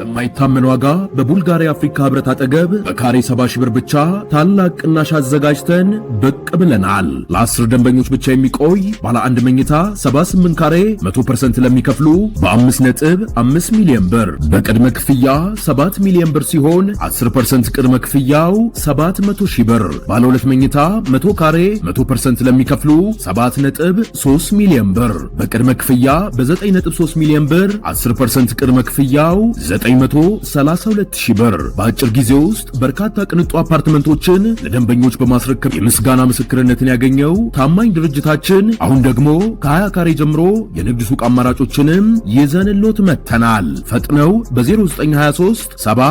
በማይታመን ዋጋ በቡልጋሪያ አፍሪካ ህብረት አጠገብ በካሬ 70 ሺህ ብር ብቻ ታላቅ ቅናሽ አዘጋጅተን ብቅ ብለናል። ለ10 ደንበኞች ብቻ የሚቆይ ባለ አንድ መኝታ 78 ካሬ 100% ለሚከፍሉ በ5.5 ሚሊዮን ብር በቅድመ ክፍያ 7 ሚሊዮን ብር ሲሆን 10% ቅድመ ክፍያው 700 ሺህ ብር። ባለ ሁለት መኝታ 100 ካሬ 100% ለሚከፍሉ 7.3 ሚሊዮን ብር በቅድመ ክፍያ በ9.3 ሚሊዮን ብር 10% ቅድመ ክፍያው 932 ሺህ ብር። በአጭር ጊዜ ውስጥ በርካታ ቅንጡ አፓርትመንቶችን ለደንበኞች በማስረከብ የምስጋና ምስክርነትን ያገኘው ታማኝ ድርጅታችን አሁን ደግሞ ከ20 ካሬ ጀምሮ የንግድ ሱቅ አማራጮችንም ይዘንሎት መተናል። ፈጥነው በ0923 70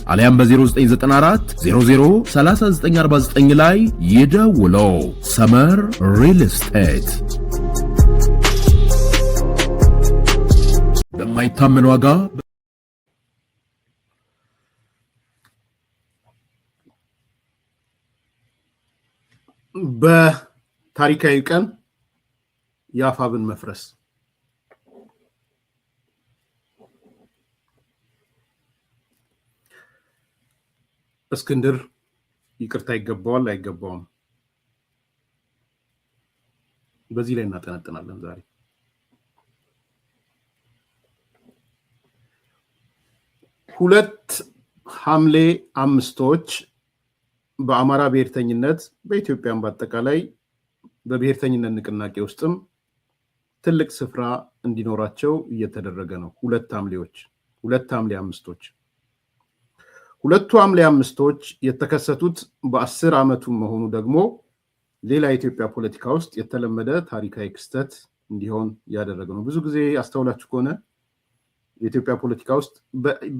አሊያም በ0994 003949 ላይ ይደውለው። ሰመር ሪል ስቴት በማይታመን ዋጋ በታሪካዊ ቀን የአፋብን መፍረስ እስክንድር ይቅርታ ይገባዋል አይገባውም? በዚህ ላይ እናጠነጥናለን ዛሬ። ሁለት ሐምሌ አምስቶች በአማራ ብሔርተኝነት በኢትዮጵያም በአጠቃላይ በብሔርተኝነት ንቅናቄ ውስጥም ትልቅ ስፍራ እንዲኖራቸው እየተደረገ ነው። ሁለት ሐምሌ አምስቶች ሁለቱ ሐምሌ አምስቶች የተከሰቱት በ10 ዓመቱ መሆኑ ደግሞ ሌላ የኢትዮጵያ ፖለቲካ ውስጥ የተለመደ ታሪካዊ ክስተት እንዲሆን ያደረገ ነው። ብዙ ጊዜ አስተውላችሁ ከሆነ የኢትዮጵያ ፖለቲካ ውስጥ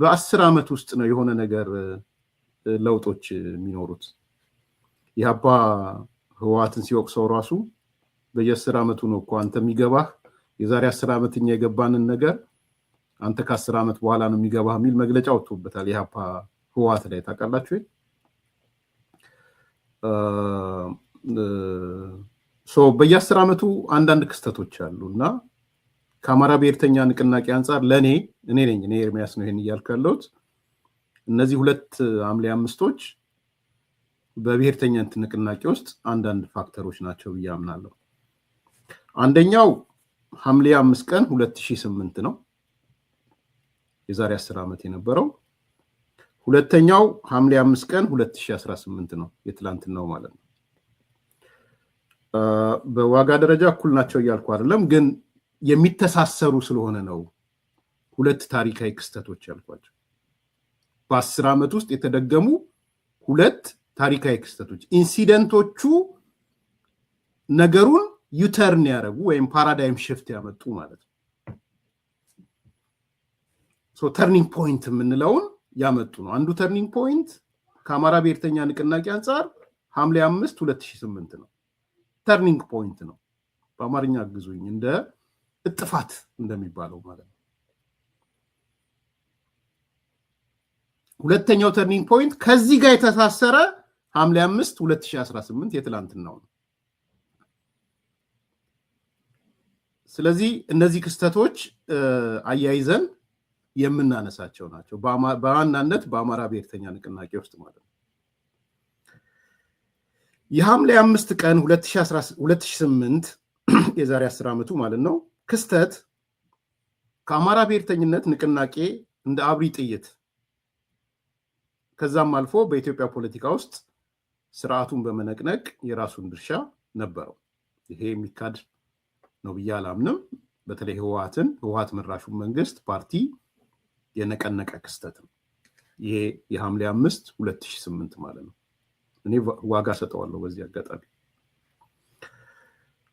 በ10 ዓመት ውስጥ ነው የሆነ ነገር ለውጦች የሚኖሩት። ኢህአፓ ህወሓትን ሲወቅሰው ራሱ በየ10 ዓመቱ ነው እኮ አንተ የሚገባህ የዛሬ 10 ዓመት እኛ የገባንን ነገር አንተ ከ10 ዓመት በኋላ ነው የሚገባህ የሚል መግለጫ ወጥቶበታል ኢህአፓ ህወሓት ላይ ታውቃላችሁ። በየ10 ዓመቱ አንዳንድ ክስተቶች አሉና ከአማራ ብሔርተኛ ንቅናቄ አንጻር እኔ ኤርሚያስ ነው ይሄን እያልኩ ያለሁት። እነዚህ ሁለት ሐምሌ አምስቶች በብሔርተኝነት ንቅናቄ ውስጥ አንዳንድ ፋክተሮች ናቸው ብዬ አምናለሁ። አንደኛው ሐምሌ 5 ቀን 2008 ነው፣ የዛሬ 10 ዓመት የነበረው። ሁለተኛው ሐምሌ 5 ቀን 2018 ነው፣ የትላንትናው ማለት ነው። በዋጋ ደረጃ እኩል ናቸው እያልኩ አይደለም፣ ግን የሚተሳሰሩ ስለሆነ ነው ሁለት ታሪካዊ ክስተቶች ያልኳቸው። በ10 ዓመት ውስጥ የተደገሙ ሁለት ታሪካዊ ክስተቶች። ኢንሲደንቶቹ ነገሩን ዩተርን ያደረጉ ወይም ፓራዳይም ሽፍት ያመጡ ማለት ነው። ተርኒንግ ፖይንት የምንለውን ያመጡ ነው። አንዱ ተርኒንግ ፖይንት ከአማራ ብሔርተኛ ንቅናቄ አንጻር ሐምሌ 5 2008 ነው። ተርኒንግ ፖይንት ነው። በአማርኛ አግዙኝ፣ እንደ እጥፋት እንደሚባለው ማለት ነው። ሁለተኛው ተርኒንግ ፖይንት ከዚህ ጋር የተሳሰረ ሐምሌ 5 2018 የትላንትናው ነው። ስለዚህ እነዚህ ክስተቶች አያይዘን የምናነሳቸው ናቸው፣ በዋናነት በአማራ ብሔርተኛ ንቅናቄ ውስጥ ማለት ነው። የሐምሌ 5 ቀን 2008 የዛሬ 10 ዓመቱ ማለት ነው ክስተት ከአማራ ብሔርተኝነት ንቅናቄ እንደ አብሪ ጥይት ከዛም አልፎ በኢትዮጵያ ፖለቲካ ውስጥ ስርዓቱን በመነቅነቅ የራሱን ድርሻ ነበረው። ይሄ የሚካድ ነው ብዬ አላምንም። በተለይ ህወሓት መራሹን መንግስት ፓርቲ የነቀነቀ ክስተት ነው ይሄ የሐምሌ 5 2008 ማለት ነው። እኔ ዋጋ ሰጠዋለሁ በዚህ አጋጣሚ።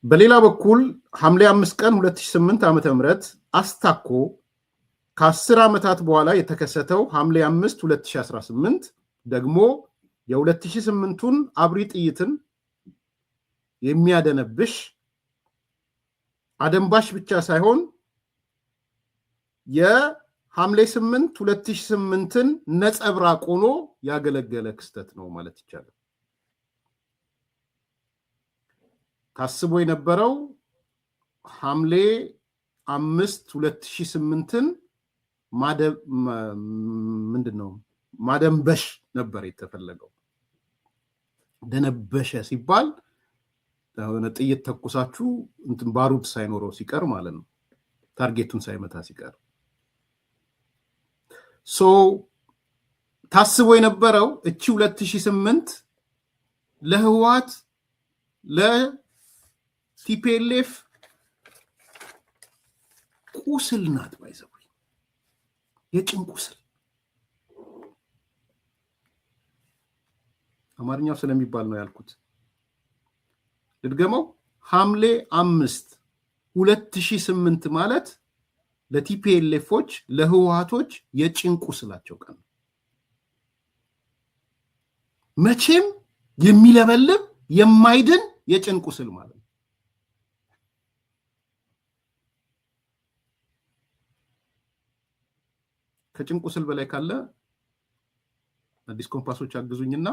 በሌላ በኩል ሐምሌ 5 ቀን 2008 ዓመተ ምህረት አስታኮ ከ10 ዓመታት በኋላ የተከሰተው ሐምሌ 5 2018 ደግሞ የ2008ቱን አብሪ ጥይትን የሚያደነብሽ አደንባሽ ብቻ ሳይሆን የሐምሌ 8 2008ን ነጸብራቅ ሆኖ ያገለገለ ክስተት ነው ማለት ይቻላል። ታስቦ የነበረው ሐምሌ 5 2008ን ምንድነው ማደንበሽ ነበር የተፈለገው። ደነበሸ ሲባል የሆነ ጥይት ተኩሳችሁ እንትን ባሩድ ሳይኖረው ሲቀር ማለት ነው፣ ታርጌቱን ሳይመታ ሲቀር። ሶ ታስቦ የነበረው እቺ 2008 ለህወሓት ለቲፒኤልኤፍ ቁስል ናት፣ ባይዘው የጭን ቁስል። አማርኛው ስለሚባል ነው ያልኩት። ልድገመው። ሐምሌ 5 2008 ማለት ለቲፒኤልኤፎች ለህወሓቶች የጭን ቁስላቸው ቀን ነው። መቼም የሚለበልብ የማይድን የጭን ቁስል ማለት ነው። ከጭን ቁስል በላይ ካለ አዲስ ኮምፓሶች አግዙኝና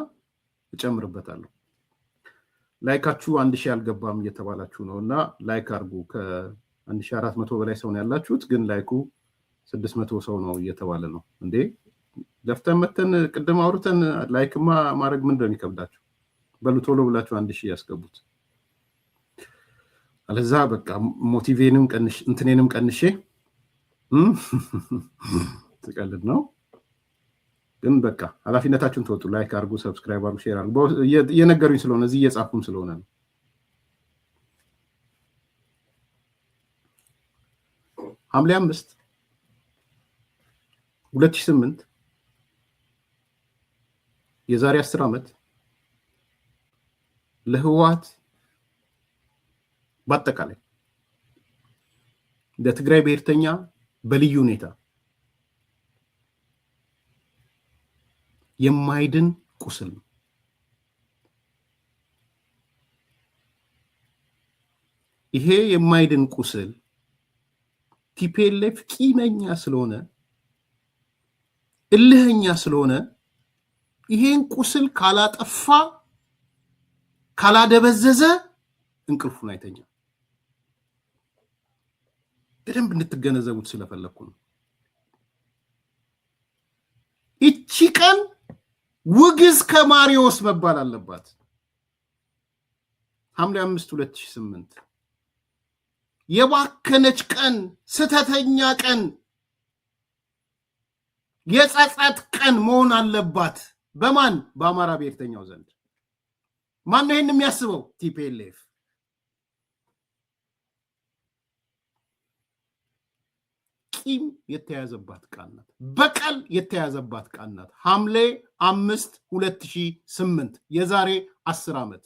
እጨምርበታለሁ። ላይካችሁ 1000 ያልገባም እየተባላችሁ ነውና ላይክ አድርጉ። ከ1400 በላይ ሰው ነው ያላችሁት፣ ግን ላይኩ 600 ሰው ነው እየተባለ ነው። እንዴ ለፍተን መተን ቅድም አውርተን ላይክማ ማድረግ ምን እንደሚከብዳችሁ በሉ ቶሎ ብላችሁ 1000 ያስገቡት። አለዛ በቃ ሞቲቬንም ቀንሽ እንትኔንም ቀንሼ ትቀልድ ነው። ግን በቃ ኃላፊነታችሁን ተወጡ። ላይክ አድርጉ፣ ሰብስክራይብ አድርጉ፣ ሼር አድርጉ። እየነገሩኝ ስለሆነ እዚህ እየጻፉም ስለሆነ ነው። ሐምሌ 5 2008 የዛሬ 10 ዓመት ለህወሓት በአጠቃላይ ለትግራይ ብሔርተኛ በልዩ ሁኔታ የማይድን ቁስል ነው። ይሄ የማይድን ቁስል ቲፒኤልኤፍ ቂመኛ ስለሆነ እልህኛ ስለሆነ ይሄን ቁስል ካላጠፋ ካላደበዘዘ እንቅልፉን አይተኛ። በደንብ እንድትገነዘቡት ስለፈለኩ ነው። እቺ ቀን ውግዝ ከማሪዎስ መባል አለባት። ሐምሌ 5 2008 የባከነች ቀን፣ ስተተኛ ቀን፣ የጸጸት ቀን መሆን አለባት። በማን? በአማራ ብሔርተኛው ዘንድ። ማን ነው ይሄን የሚያስበው? ቲፒኤልኤፍ። ቂም የተያዘባት ቀን ናት። በቀል የተያዘባት ቀን ናት። ሐምሌ 5 2008 የዛሬ 10 ዓመት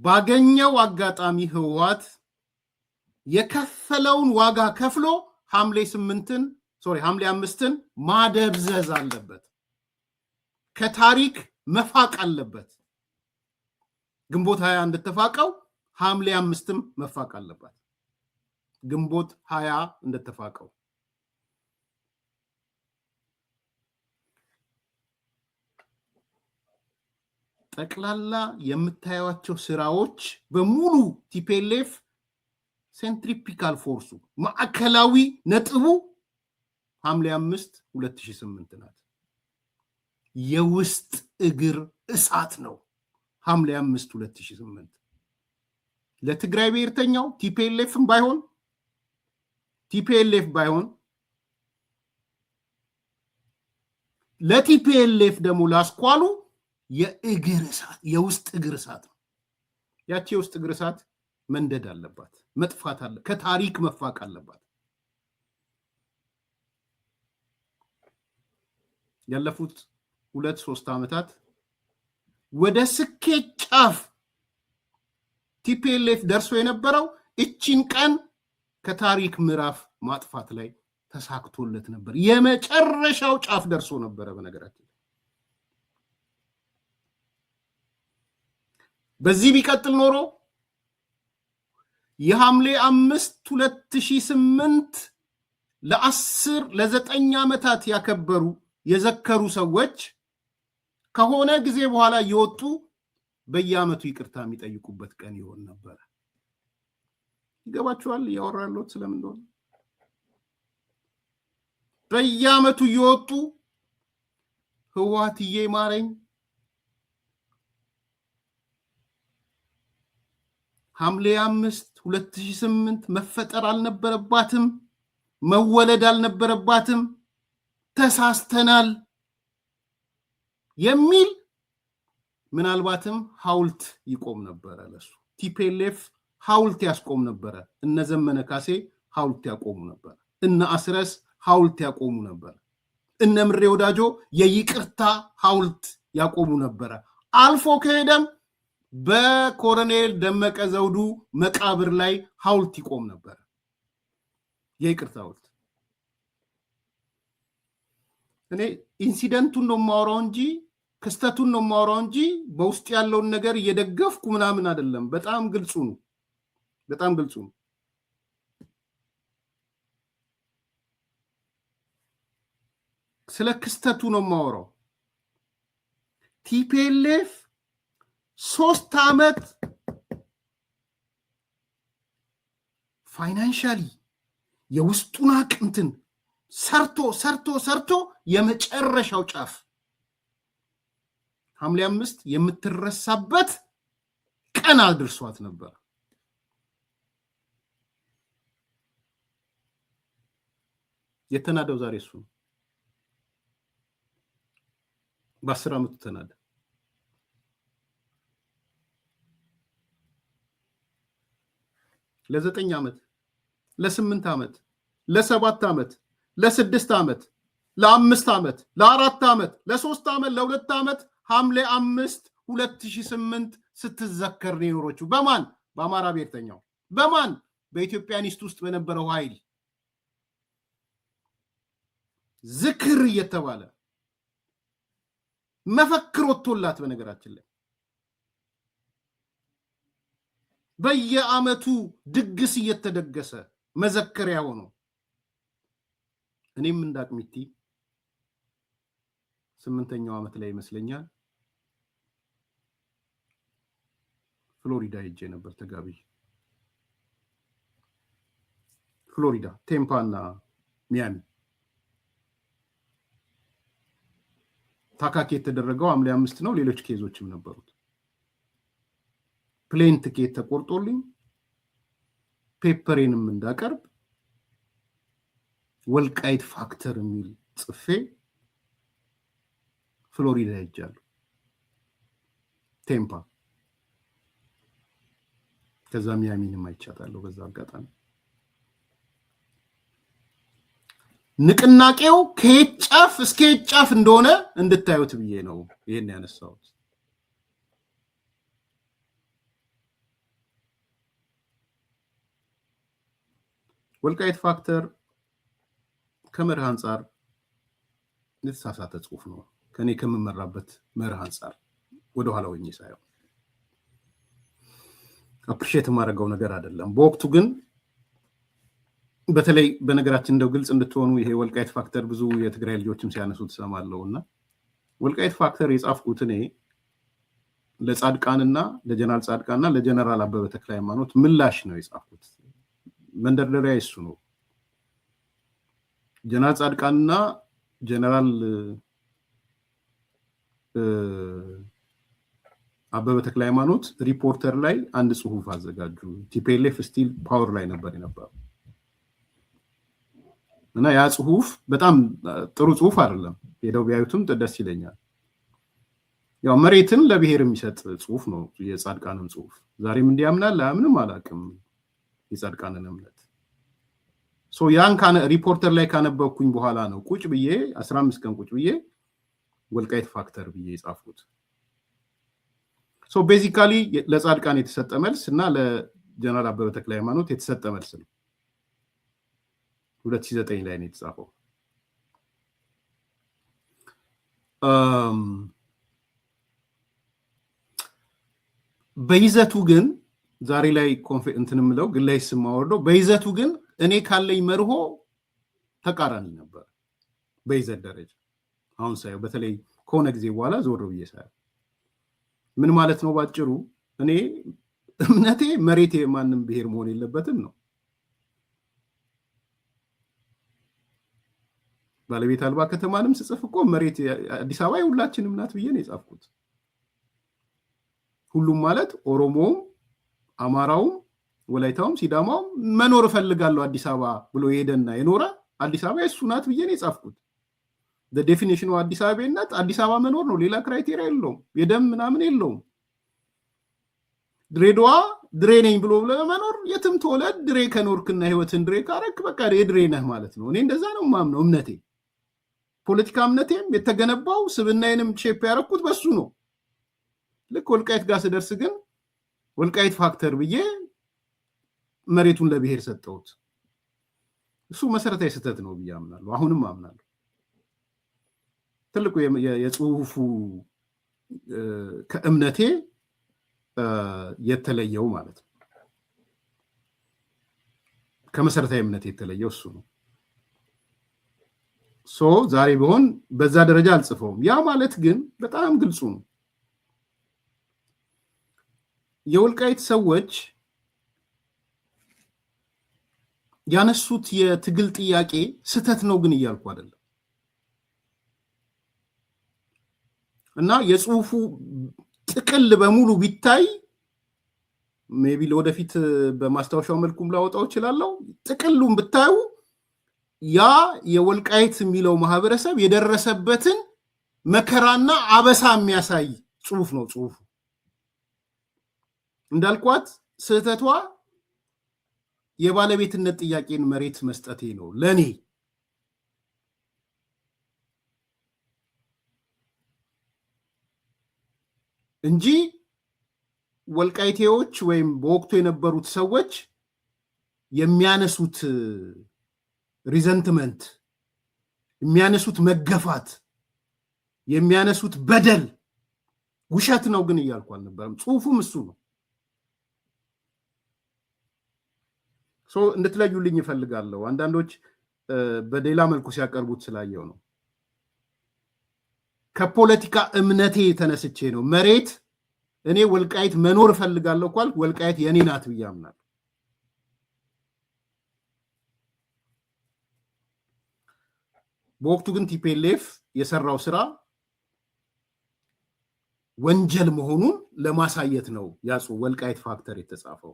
ባገኘው አጋጣሚ ህወሓት የከፈለውን ዋጋ ከፍሎ ሐምሌ 5ን ማደብዘዝ አለበት። ከታሪክ መፋቅ አለበት። ግንቦት 20 እንደተፋቀው ሐምሌ 5ም መፋቅ አለበት። ግንቦት 20 እንደተፋቀው ጠቅላላ የምታዩዋቸው ስራዎች በሙሉ ቲፒኤልኤፍ ሴንትሪፒካል ፎርሱ ማዕከላዊ ነጥቡ ሐምሌ 5 2008 ናት። የውስጥ እግር እሳት ነው ሐምሌ 5 2008 ለትግራይ ብሔርተኛው ቲፒኤልኤፍ ባይሆን ለቲፒኤልኤፍ ደግሞ ላስኳሉ የእግር እሳት የውስጥ እግር እሳት ነው። ያቺ የውስጥ እግር እሳት መንደድ አለባት፣ መጥፋት አለ፣ ከታሪክ መፋቅ አለባት። ያለፉት 2-3 ዓመታት ወደ ስኬት ጫፍ ቲፒኤልኤፍ ደርሶ የነበረው እቺን ቀን ከታሪክ ምዕራፍ ማጥፋት ላይ ተሳክቶለት ነበር። የመጨረሻው ጫፍ ደርሶ ነበረ። በነገራችን በዚህ ቢቀጥል ኖሮ የሐምሌ 5 2008 ለ9 ዓመታት ያከበሩ የዘከሩ ሰዎች ከሆነ ጊዜ በኋላ እየወጡ በየዓመቱ ይቅርታ የሚጠይቁበት ቀን ይሆን ነበር። ይገባችኋል ያወራለው ስለምን እንደሆነ በየዓመቱ እየወጡ ህወሓትዬ ማረኝ ሐምሌ 5 2008 መፈጠር አልነበረባትም መወለድ አልነበረባትም ተሳስተናል የሚል ምናልባትም ሐውልት ይቆም ነበር ለሱ ቲፒኤልኤፍ ሐውልት ያስቆም ነበር እነ ዘመነ ካሴ ሐውልት ያቆሙ ነበር እነ አስረስ ሐውልት ያቆሙ ነበር እነ ምሬ ወዳጆ የይቅርታ ሐውልት ያቆሙ ነበር አልፎ ከሄደም በኮሎኔል ደመቀ ዘውዱ መቃብር ላይ ሐውልት ይቆም ነበር የይቅርታ ሐውልት እኔ ኢንሲደንቱን ነው ማወራው እንጂ ክስተቱን ነው ማወራው እንጂ በውስጥ ያለውን ነገር እየደገፍኩ ምናምን አይደለም በጣም ግልጹ ነው ስለ ክስተቱ ነው ማወራው ቲፒኤልኤፍ 3 ዓመት ፋይናንሻሊ የውስጡን አቅምትን ሰርቶ የመጨረሻው ጫፍ ሐምሌ 5 የምትረሳበት ቀን አድርሷት ነበር የተናደው ዛሬ እሱ በ10 ዓመቱ ተናደ ለ9 ዓመት ለ8 ዓመት ለ7 ዓመት ለ6 ዓመት ለ5 ዓመት ለ4 ዓመት ለ3 ዓመት ለ2 ዓመት ሐምሌ 5 2008 ስትዘከር ነው በማን በአማራ ብሔርተኛው በማን በኢትዮጵያኒስት ውስጥ በነበረው ኃይል ዝክር እየተባለ መፈክር ወጥቶላት በነገራችን ላይ በየዓመቱ ድግስ እየተደገሰ መዘከሪያ ሆኖ እኔም እንዳቅሚቲ 8ኛው ዓመት ላይ ይመስለኛል ፍሎሪዳ ሄጄ ነበር ተጋቢ ፍሎሪዳ ቴምፓና ሚያሚ ታካኬ የተደረገው ሐምሌ 5 ነው ሌሎች ኬዞችም ነበሩት ፕሌን ትኬት ተቆርጦልኝ ፔፐሬንም እንዳቀርብ ወልቃይት ፋክተር የሚል ጽፌ ፍሎሪዳ ሄጃለሁ ቴምፓ ከዛ ሚያሚንም አይቻታለሁ በዛ አጋጣሚ ንቅናቄው ከየት ጫፍ እስከ የት ጫፍ እንደሆነ እንድታዩት ብዬ ነው ይሄን ያነሳሁት ወልቃይት ፋክተር ከመርህ አንፃር የተሳሳተ ጽሁፍ ነው ከኔ ከመመራበት መርህ አንፃር ወደ ኋላ ሆኜ ሳይሆን አፕሪሺየት ማድረገው ነገር አይደለም በወቅቱ ግን በተለይ በነገራችን እንደው ግልጽ እንድትሆኑ ይሄ ወልቃይት ፋክተር ብዙ የትግራይ ልጆችም ሲያነሱት ሰማለውና ወልቃይት ፋክተር የጻፍኩት እኔ ለጻድቃንና ለጀነራል ጻድቃንና ለጀነራል አበበ ተክለሃይማኖት ምላሽ ነው የጻፍኩት መንደርደሪያ እሱ ነው ጀነራል ጻድቃንና ጀነራል አበበ ተክለሃይማኖት ሪፖርተር ላይ አንድ ጽሁፍ አዘጋጁ ቲፒኤልኤፍ ስቲል ፓወር ላይ ነበር የነበረው እና ያ ጽሁፍ በጣም ጥሩ ጽሁፍ አይደለም ሄደው ቢያዩትም ደስ ይለኛል ያው መሬትን ለብሔር የሚሰጥ ጽሁፍ ነው የጻድቃንን ጽሁፍ ዛሬም እንዲያምናል ምንም አላቅም የጻድቃንን እምነት ያን ካነ ሪፖርተር ላይ ካነበብኩኝ በኋላ ነው ቁጭ ብዬ 15 ቀን ቁጭ ብዬ ወልቃይት ፋክተር ብዬ ጻፍኩት ቤዚካሊ ለጻድቃን የተሰጠ መልስ እና ለጀነራል አበበ ተክለሃይማኖት የተሰጠ መልስ ነው 2009 ላይ ነው የተጻፈው በይዘቱ ግን ዛሬ ላይ እንትንም ነው ግን ላይ ስማወርደው በይዘቱ ግን እኔ ካለኝ መርሆ ተቃራኒ ነበር በይዘት ደረጃ አሁን ሳይው በተለይ ከሆነ ጊዜ በኋላ ዞር ብዬ ሳይው ምን ማለት ነው ባጭሩ እኔ እምነቴ መሬቴ ማንንም ብሔር መሆን የለበትም ነው ባለቤት አልባ ከተማንም ስጽፍ እኮ መሬት አዲስ አበባ የሁላችንም ናት ብዬ ነው የጻፍኩት። ሁሉም ማለት ኦሮሞውም፣ አማራውም፣ ወላይታውም፣ ሲዳማውም መኖር እፈልጋለሁ አዲስ አበባ ብሎ የሄደና የኖረ አዲስ አበባ የሱ ናት ብዬ ነው የጻፍኩት። ዴፊኒሽኑ አዲስ አበባነት አዲስ አበባ መኖር ነው። ሌላ ክራይቴሪያ የለውም። የደም ምናምን የለውም። ድሬዳዋ ድሬ ነኝ ብሎ ለመኖር የትም ተወለድ ድሬ ከኖርክና ህይወትን ድሬ ካረክ በቃ የድሬ ነህ ማለት ነው። እኔ እንደዛ ነው ማምነው። እምነቴ ፖለቲካ እምነቴም የተገነባው ስብናዬንም ሼፕ ያረኩት በሱ ነው። ልክ ወልቃይት ጋር ስደርስ ግን ወልቃይት ፋክተር ብዬ መሬቱን ለብሔር ሰጠሁት። እሱ መሰረታዊ ስህተት ነው ብዬ አምናለሁ። አሁንም አምናለሁ። ትልቁ የጽሁፉ ከእምነቴ የተለየው ማለት ነው። ከመሰረታዊ እምነቴ የተለየው እሱ ነው። ዛሬ ቢሆን በዛ ደረጃ አልጽፈውም። ያ ማለት ግን በጣም ግልጹ ነው። የወልቃይት ሰዎች ያነሱት የትግል ጥያቄ ስህተት ነው ግን እያልኩ አይደለም። እና የጽሁፉ ጥቅል በሙሉ ቢታይ ሜቢ ለወደፊት በማስታወሻው መልኩም ላወጣው እችላለሁ። ጥቅሉን ብታዩ ያ የወልቃይት የሚለው ማህበረሰብ የደረሰበትን መከራና አበሳ የሚያሳይ ጽሁፍ ነው። ጽሁፉ እንዳልኳት ስህተቷ የባለቤትነት ጥያቄን መሬት መስጠቴ ነው ለኔ። እንጂ ወልቃይቴዎች ወይም በወቅቱ የነበሩት ሰዎች የሚያነሱት ሪዘንትመንት፣ የሚያነሱት መገፋት፣ የሚያነሱት በደል ውሸት ነው ግን እያልኩ አልነበረም። ጽሁፉም እሱ ነው። እንድትለዩልኝ እፈልጋለሁ። አንዳንዶች በሌላ መልኩ ሲያቀርቡት ስላየው ነው። ከፖለቲካ እምነቴ ተነስቼ ነው መሬት እኔ ወልቃይት መኖር እፈልጋለሁ ቃል ወልቃይት የኔ ናት ብዬ አምናለሁ። በወቅቱ ግን ቲፒኤልኤፍ የሰራው ስራ ወንጀል መሆኑን ለማሳየት ነው ያጹ ወልቃይት ፋክተር የተጻፈው።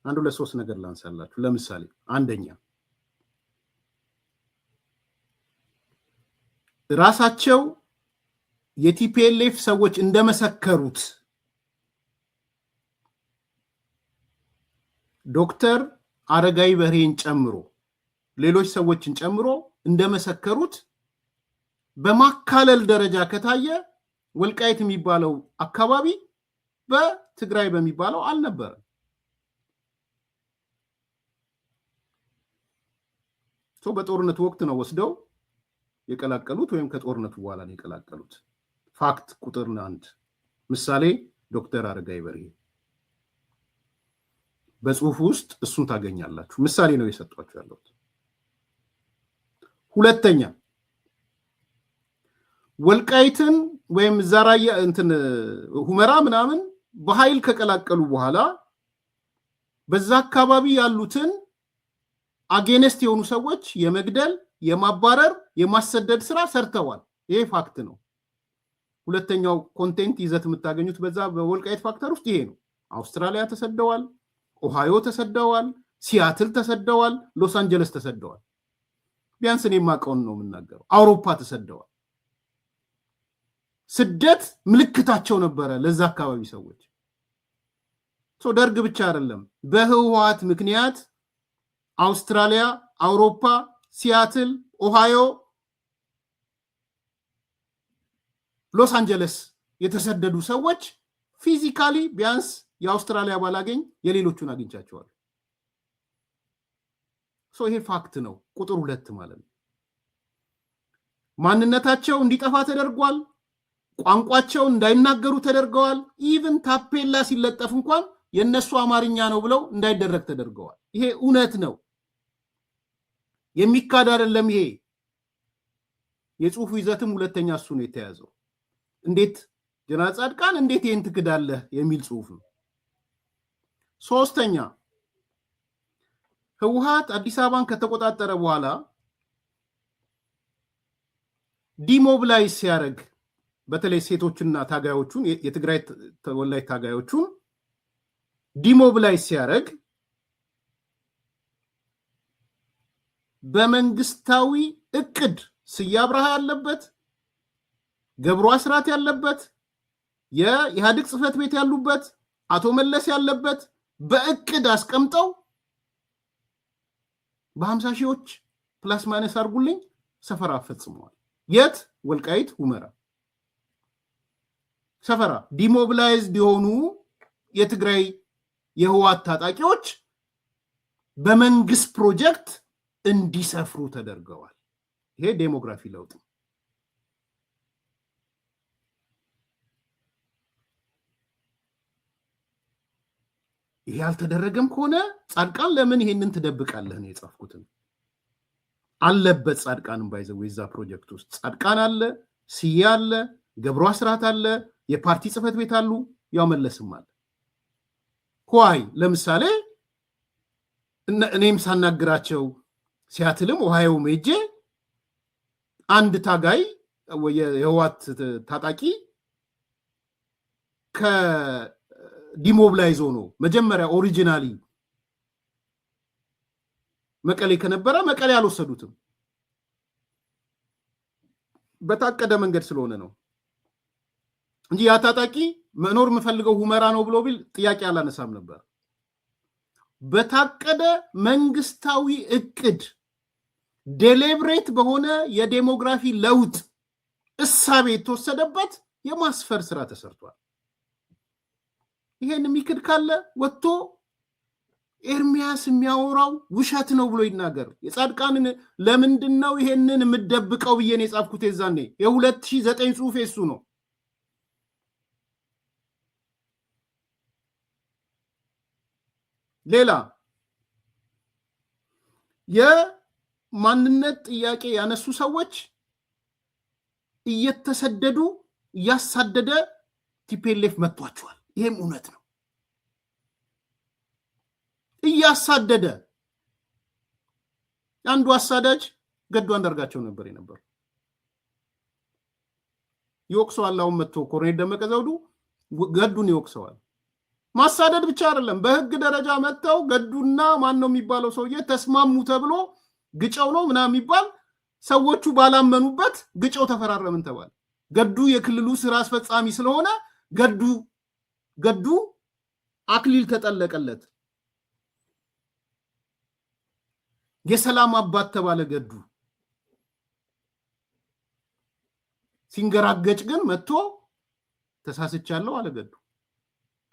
አንዱ ለሶስት ነገር ላንሳላችሁ። ለምሳሌ አንደኛ ራሳቸው የቲፒኤልኤፍ ሰዎች እንደመሰከሩት ዶክተር አረጋይ በርሄን ጨምሮ ሌሎች ሰዎችን ጨምሮ እንደመሰከሩት በማካለል ደረጃ ከታየ ወልቃይት የሚባለው አካባቢ በትግራይ በሚባለው አልነበረም። በጦርነቱ ወቅት ነው ወስደው የቀላቀሉት ወይም ከጦርነቱ በኋላ ነው የቀላቀሉት። ፋክት ቁጥር 1 ምሳሌ ዶክተር አረጋይ በርሄ በጽሁፍ ውስጥ እሱን ታገኛላችሁ። ምሳሌ ነው የሰጧችሁ ያለሁት። ሁለተኛ ወልቃይትን ወይም ዛራያ ሁመራ ምናምን በኃይል ከቀላቀሉ በኋላ በዛ አካባቢ ያሉትን አጌነስት የሆኑ ሰዎች የመግደል፣ የማባረር፣ የማሰደድ ስራ ሰርተዋል። ይሄ ፋክት ነው። ሁለተኛው ኮንቴንት ይዘት የምታገኙት በዛ በወልቃይት ፋክተር ውስጥ ይሄ ነው። አውስትራሊያ ተሰደዋል፣ ኦሃዮ ተሰደዋል፣ ሲያትል ተሰደዋል፣ ሎስ አንጀለስ ተሰደዋል። ቢያንስ እኔ የማውቀውን ነው የምናገረው። አውሮፓ ተሰደዋል። ስደት ምልክታቸው ነበረ ለዛ አካባቢ ሰዎች። ደርግ ብቻ አይደለም፣ በህወሓት ምክንያት አውስትራሊያ፣ አውሮፓ፣ ሲያትል፣ ኦሃዮ፣ ሎስ አንጀለስ የተሰደዱ ሰዎች ፊዚካሊ ቢያንስ የአውስትራሊያ ባላገኝ የሌሎቹን አግኝቻቸዋል። ይሄ ፋክት ነው። ቁጥር 2 ማለት ነው። ማንነታቸው እንዲጠፋ ተደርጓል። ቋንቋቸው እንዳይናገሩ ተደርገዋል። ኢቭን ታፔላ ሲለጠፍ እንኳን የነሱ አማርኛ ነው ብለው እንዳይደረግ ተደርገዋል። ይሄ እውነት ነው፣ የሚካድ አይደለም። ይሄ የጽሁፉ ይዘትም ሁለተኛ እሱ ነው የተያዘው። እንዴት ጀነራል ጻድቃን እንዴት ይሄን ትክዳለህ የሚል ጽሁፍ ነው። ሶስተኛ ህወሓት አዲስ አበባን ከተቆጣጠረ በኋላ ዲሞብላይዝ ሲያደርግ በተለይ ሴቶችና ታጋዮቹን የትግራይ ተወላጅ ታጋዮቹን ዲሞብላይዝ ሲያደርግ በመንግስታዊ እቅድ ስዬ አብርሃ ያለበት ገብሩ አስራት ያለበት የኢህአዴግ ጽህፈት ቤት ያሉበት አቶ መለስ ያለበት በእቅድ አስቀምጠው በ50 ሺዎች ፕላስ ማይነስ አርጉልኝ ሰፈራ ፈጽመዋል። የት? ወልቃይት ሁመራ ሰፈራ ዲሞብላይዝድ የሆኑ የትግራይ የህወሓት ታጣቂዎች በመንግስት ፕሮጀክት እንዲሰፍሩ ተደርገዋል። ይሄ ዴሞግራፊ ለውጥ ነው። ይሄ ያልተደረገም ከሆነ ጻድቃን ለምን ይሄንን ትደብቃለህ ነው የጻፍኩትን። አለበት ጻድቃንም ባይዘው የዛ ፕሮጀክት ውስጥ ጻድቃን አለ፣ ስዬ አለ፣ ገብሩ አስራት አለ፣ የፓርቲ ጽህፈት ቤት አሉ፣ ያው መለስም አለ። ኳይ ለምሳሌ እኔም ሳናግራቸው ሲያትልም ኦሃዮ ሜጄ አንድ ታጋይ የህወሓት ታጣቂ ከዲሞብላይዝ ሆኖ መጀመሪያ ኦሪጂናሊ መቀሌ ከነበረ መቀሌ አልወሰዱትም። በታቀደ መንገድ ስለሆነ ነው እንጂ ያ ታጣቂ መኖር የምፈልገው ሁመራ ነው ብሎ ቢል ጥያቄ አላነሳም ነበር። በታቀደ መንግስታዊ እቅድ ዴሊብሬት በሆነ የዴሞግራፊ ለውጥ እሳቤ የተወሰደበት የማስፈር ስራ ተሰርቷል። ይሄን የሚክድ ካለ ወጥቶ ኤርሚያስ የሚያወራው ውሸት ነው ብሎ ይናገር። የጻድቃንን ለምንድን ነው ይሄንን የምደብቀው ብዬ ነው የጻፍኩት። የዛኔ የ2009 ጽሁፌ እሱ ነው። ሌላ የማንነት ጥያቄ ያነሱ ሰዎች እየተሰደዱ እያሳደደ ቲፒኤልኤፍ መጥቷቸዋል። ይሄም እውነት ነው። እያሳደደ አንዱ አሳዳጅ ገዱ አንዳርጋቸው ነበር የነበረው። ይወቅሰዋል። አሁን መጥቶ ኮሎኔል ደመቀ ዘውዱ ገዱን ይወቅሰዋል። ማሳደድ ብቻ አይደለም፣ በህግ ደረጃ መጥተው ገዱና ማን ነው የሚባለው ሰውዬ ተስማሙ ተብሎ ግጨው ነው ምናምን የሚባል ሰዎቹ ባላመኑበት ግጨው ተፈራረምን ተባለ። ገዱ የክልሉ ስራ አስፈጻሚ ስለሆነ ገዱ አክሊል ተጠለቀለት። የሰላም አባት ተባለ። ገዱ ሲንገራገጭ ግን መጥቶ ተሳስቻለሁ አለ። ገዱ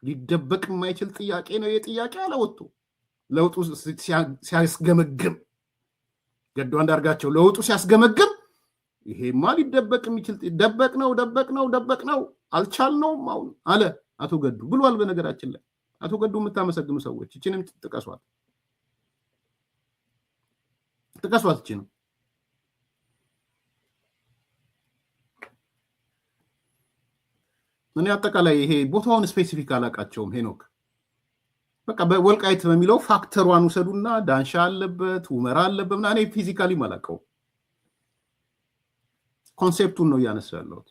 ሊደበቅ የማይችል ጥያቄ ነው የጥያቄ አለ። ወጥቶ ለውጡ ሲያስገመግም ገዱ አንዳርጋቸው ለውጡ ሲያስገመግም ይሄማ ሊደበቅ የሚችል ደበቅ ነው አልቻልነውም አሁን አለ አቶ ገዱ ብሏል። በነገራችን ላይ አቶ ገዱ የምታመሰግኑ ሰዎች እቺንም ጥቀሷት እቺንም እኔ አጠቃላይ ይሄ ቦታውን ስፔሲፊክ አላቃቸውም። ሄኖክ በቃ በወልቃይት በሚለው ፋክተሯን ውሰዱና ዳንሻ አለበት ሁመራ አለበት እና እኔ ፊዚካሊ ማላቀው ኮንሴፕቱን ነው እያነሳ ያለሁት።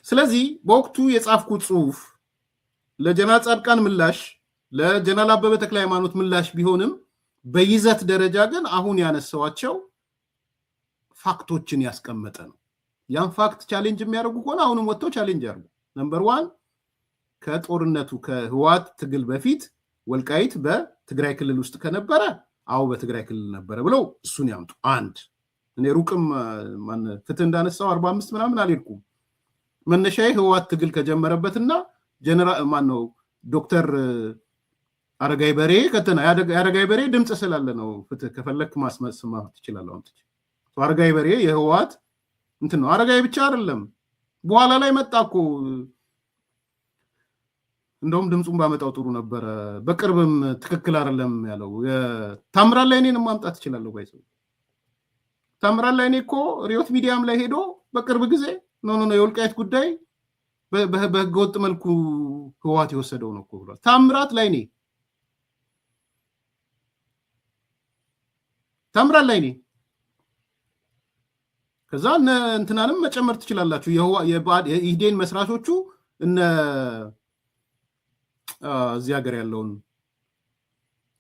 ስለዚህ በወቅቱ የጻፍኩት ጽሁፍ ለጀነራል ጻድቃን ምላሽ ለጀነራል አበበ ተክለ ሃይማኖት ምላሽ ቢሆንም በይዘት ደረጃ ግን አሁን ያነሳዋቸው ፋክቶችን ያስቀመጠ ነው። ያን ፋክት ቻሌንጅ የሚያደርጉ ከሆነ አሁንም ወጥተው ቻሌንጅ ያርጉ። ነምበር 1 ከጦርነቱ ከህወሓት ትግል በፊት ወልቃይት በትግራይ ክልል ውስጥ ከነበረ አው በትግራይ ክልል ነበረ ብለው እሱን ያምጡ። አንድ እኔ ሩቅም ፍትህ እንዳነሳው 45 ምናምን አልሄድኩም። መነሻዬ ህወሓት ትግል ከጀመረበትና ጀነራል ማነው ዶክተር አረጋይ በሬ ከተና ያረጋይ በሬ ድምጽ ስላለ ነው። ፍትህ ከፈለክ ማስመስማት ትችላለህ። አንተ አረጋይ በሬ የህወሓት እንትን ነው። አረጋይ ብቻ አይደለም በኋላ ላይ መጣኩ። እንደውም ድምጹን ባመጣው ጥሩ ነበር። በቅርብም ትክክል አይደለም ያለው ታምራት ላይ እኔን ማምጣት ይችላል። ባይሰው ታምራት ላይ እኔ እኮ ሪዮት ሚዲያም ላይ ሄዶ በቅርብ ጊዜ ነው የወልቃይት ጉዳይ በህገወጥ መልኩ ህወሓት የወሰደው ነው እኮ ብሏል። ታምራት ላይ እኔ ከዛ እንትናንም መጨመር ትችላላችሁ የኢህዴን መስራቾቹ እነ እዚህ ሀገር ያለውን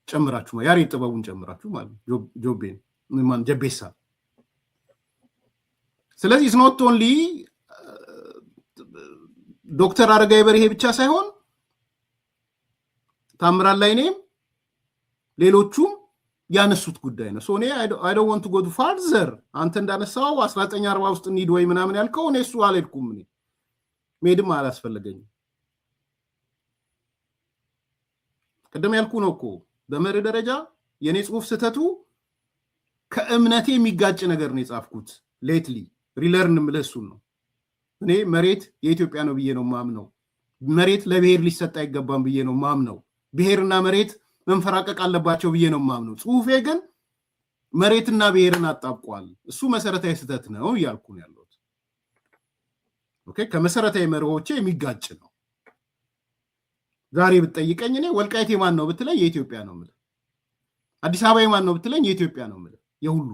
ጨምራችሁ ያሬድ ጥበቡን ጨምራችሁ ማለት ጆቤን ማን ጀቤሳ ስለዚህ is not only ዶክተር አረጋይ በርሄ ብቻ ሳይሆን ታምራት ላይኔም ሌሎቹም ያነሱት ጉዳይ ነው ሶኔ I don't want to go to further አንተ እንዳነሳው 1940 ውስጥ እንሂድ ወይ ምናምን ያልከው እኔ እሱ አልሄድኩም እኔ መሄድም አላስፈልገኝም ቀደም ያልኩ ነው እኮ በመሪ ደረጃ የኔ ጽሁፍ ስተቱ ከእምነቴ የሚጋጭ ነገር ነው የጻፍኩት ሌትሊ ሪለርን ምለሱን ነው እኔ መሬት የኢትዮጵያ ነው ብዬ ነው ማምነው መሬት ለብሔር ሊሰጥ አይገባም ብዬ ነው ማምነው ብሔርና መሬት መንፈራቀቅ አለባቸው ብዬ ነው ማምነው ጽሁፌ ግን መሬትና ብሔርን አጣብቋል እሱ መሰረታዊ ስተት ነው ያልኩ ነው ያለው ኦኬ ከመሰረታዊ መርሆቼ የሚጋጭ ነው ዛሬ ብትጠይቀኝ እኔ ወልቃይት የማን ነው ብትለኝ የኢትዮጵያ ነው ማለት አዲስ አበባ የማን ነው ብትለኝ የኢትዮጵያ ነው ማለት የሁሉ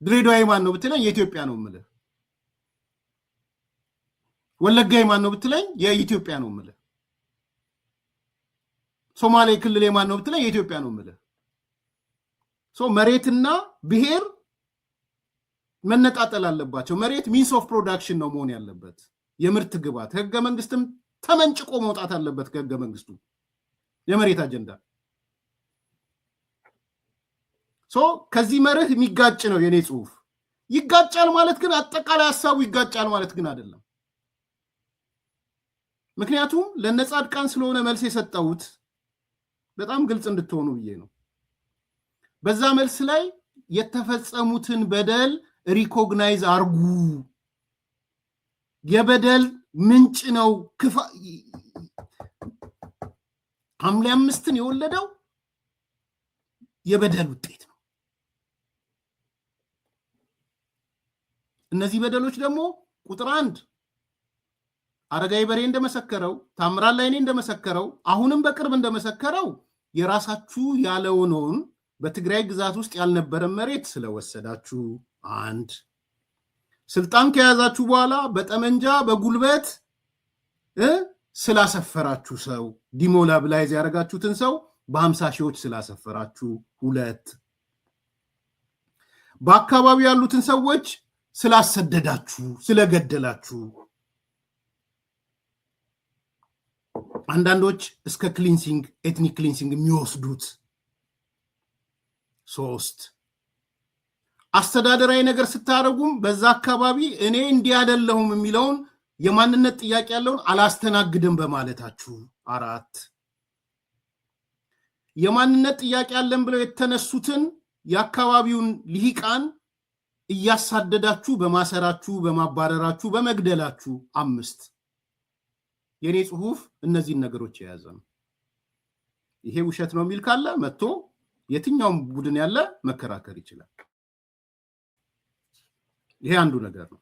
ድሬዳዋ የማን ነው ብትለኝ የኢትዮጵያ ነው ማለት ወለጋ የማን ነው ብትለኝ የኢትዮጵያ ነው ማለት ሶማሌ ክልል የማን ነው ብትለኝ የኢትዮጵያ ነው ማለት መሬትና ብሔር መነጣጠል አለባቸው መሬት ሚንስ ኦፍ ፕሮዳክሽን ነው መሆን ያለበት የምርት ግባት ህገ መንግስትም ተመንጭቆ መውጣት አለበት ከህገ መንግስቱ የመሬት አጀንዳ ከዚህ መርህ የሚጋጭ ነው የኔ ጽሁፍ ይጋጫል ማለት ግን አጠቃላይ ሐሳቡ ይጋጫል ማለት ግን አይደለም ምክንያቱም ለነጻድቃን ስለሆነ መልስ የሰጠሁት በጣም ግልጽ እንድትሆኑ ብዬ ነው በዛ መልስ ላይ የተፈጸሙትን በደል ሪኮግናይዝ አርጉ የበደል ምንጭ ነው ሐምሌ 5ን የወለደው የበደል ውጤት ነው እነዚህ በደሎች ደግሞ ቁጥር 1 አረጋይ በርሄ እንደመሰከረው ታምራት ላይኔ እንደመሰከረው አሁንም በቅርብ እንደመሰከረው የራሳችሁ ያለውን በትግራይ ግዛት ውስጥ ያልነበረ መሬት ስለወሰዳችሁ አንድ ስልጣን ከያዛችሁ በኋላ በጠመንጃ በጉልበት ስላሰፈራችሁ ሰው ዲሞላብላይዝ ያደረጋችሁትን ሰው በ50 ሺዎች ስላሰፈራችሁ ሁለት በአካባቢው ያሉትን ሰዎች ስላሰደዳችሁ ስለገደላችሁ አንዳንዶች እስከ ክሊንሲንግ ኤትኒክ ክሊንሲንግ የሚወስዱት ሶስት አስተዳደራዊ ነገር ስታረጉም በዛ አካባቢ እኔ እንዲያደለሁም የሚለውን የማንነት ጥያቄ ያለውን አላስተናግድም በማለታችሁ አራት የማንነት ጥያቄ ያለን ብለው የተነሱትን የአካባቢውን ልሂቃን እያሳደዳችሁ በማሰራችሁ በማባረራችሁ በመግደላችሁ አምስት የኔ ጽሁፍ እነዚህን ነገሮች የያዘ ነው ይሄ ውሸት ነው የሚል ካለ መጥቶ የትኛውም ቡድን ያለ መከራከር ይችላል ይሄ አንዱ ነገር ነው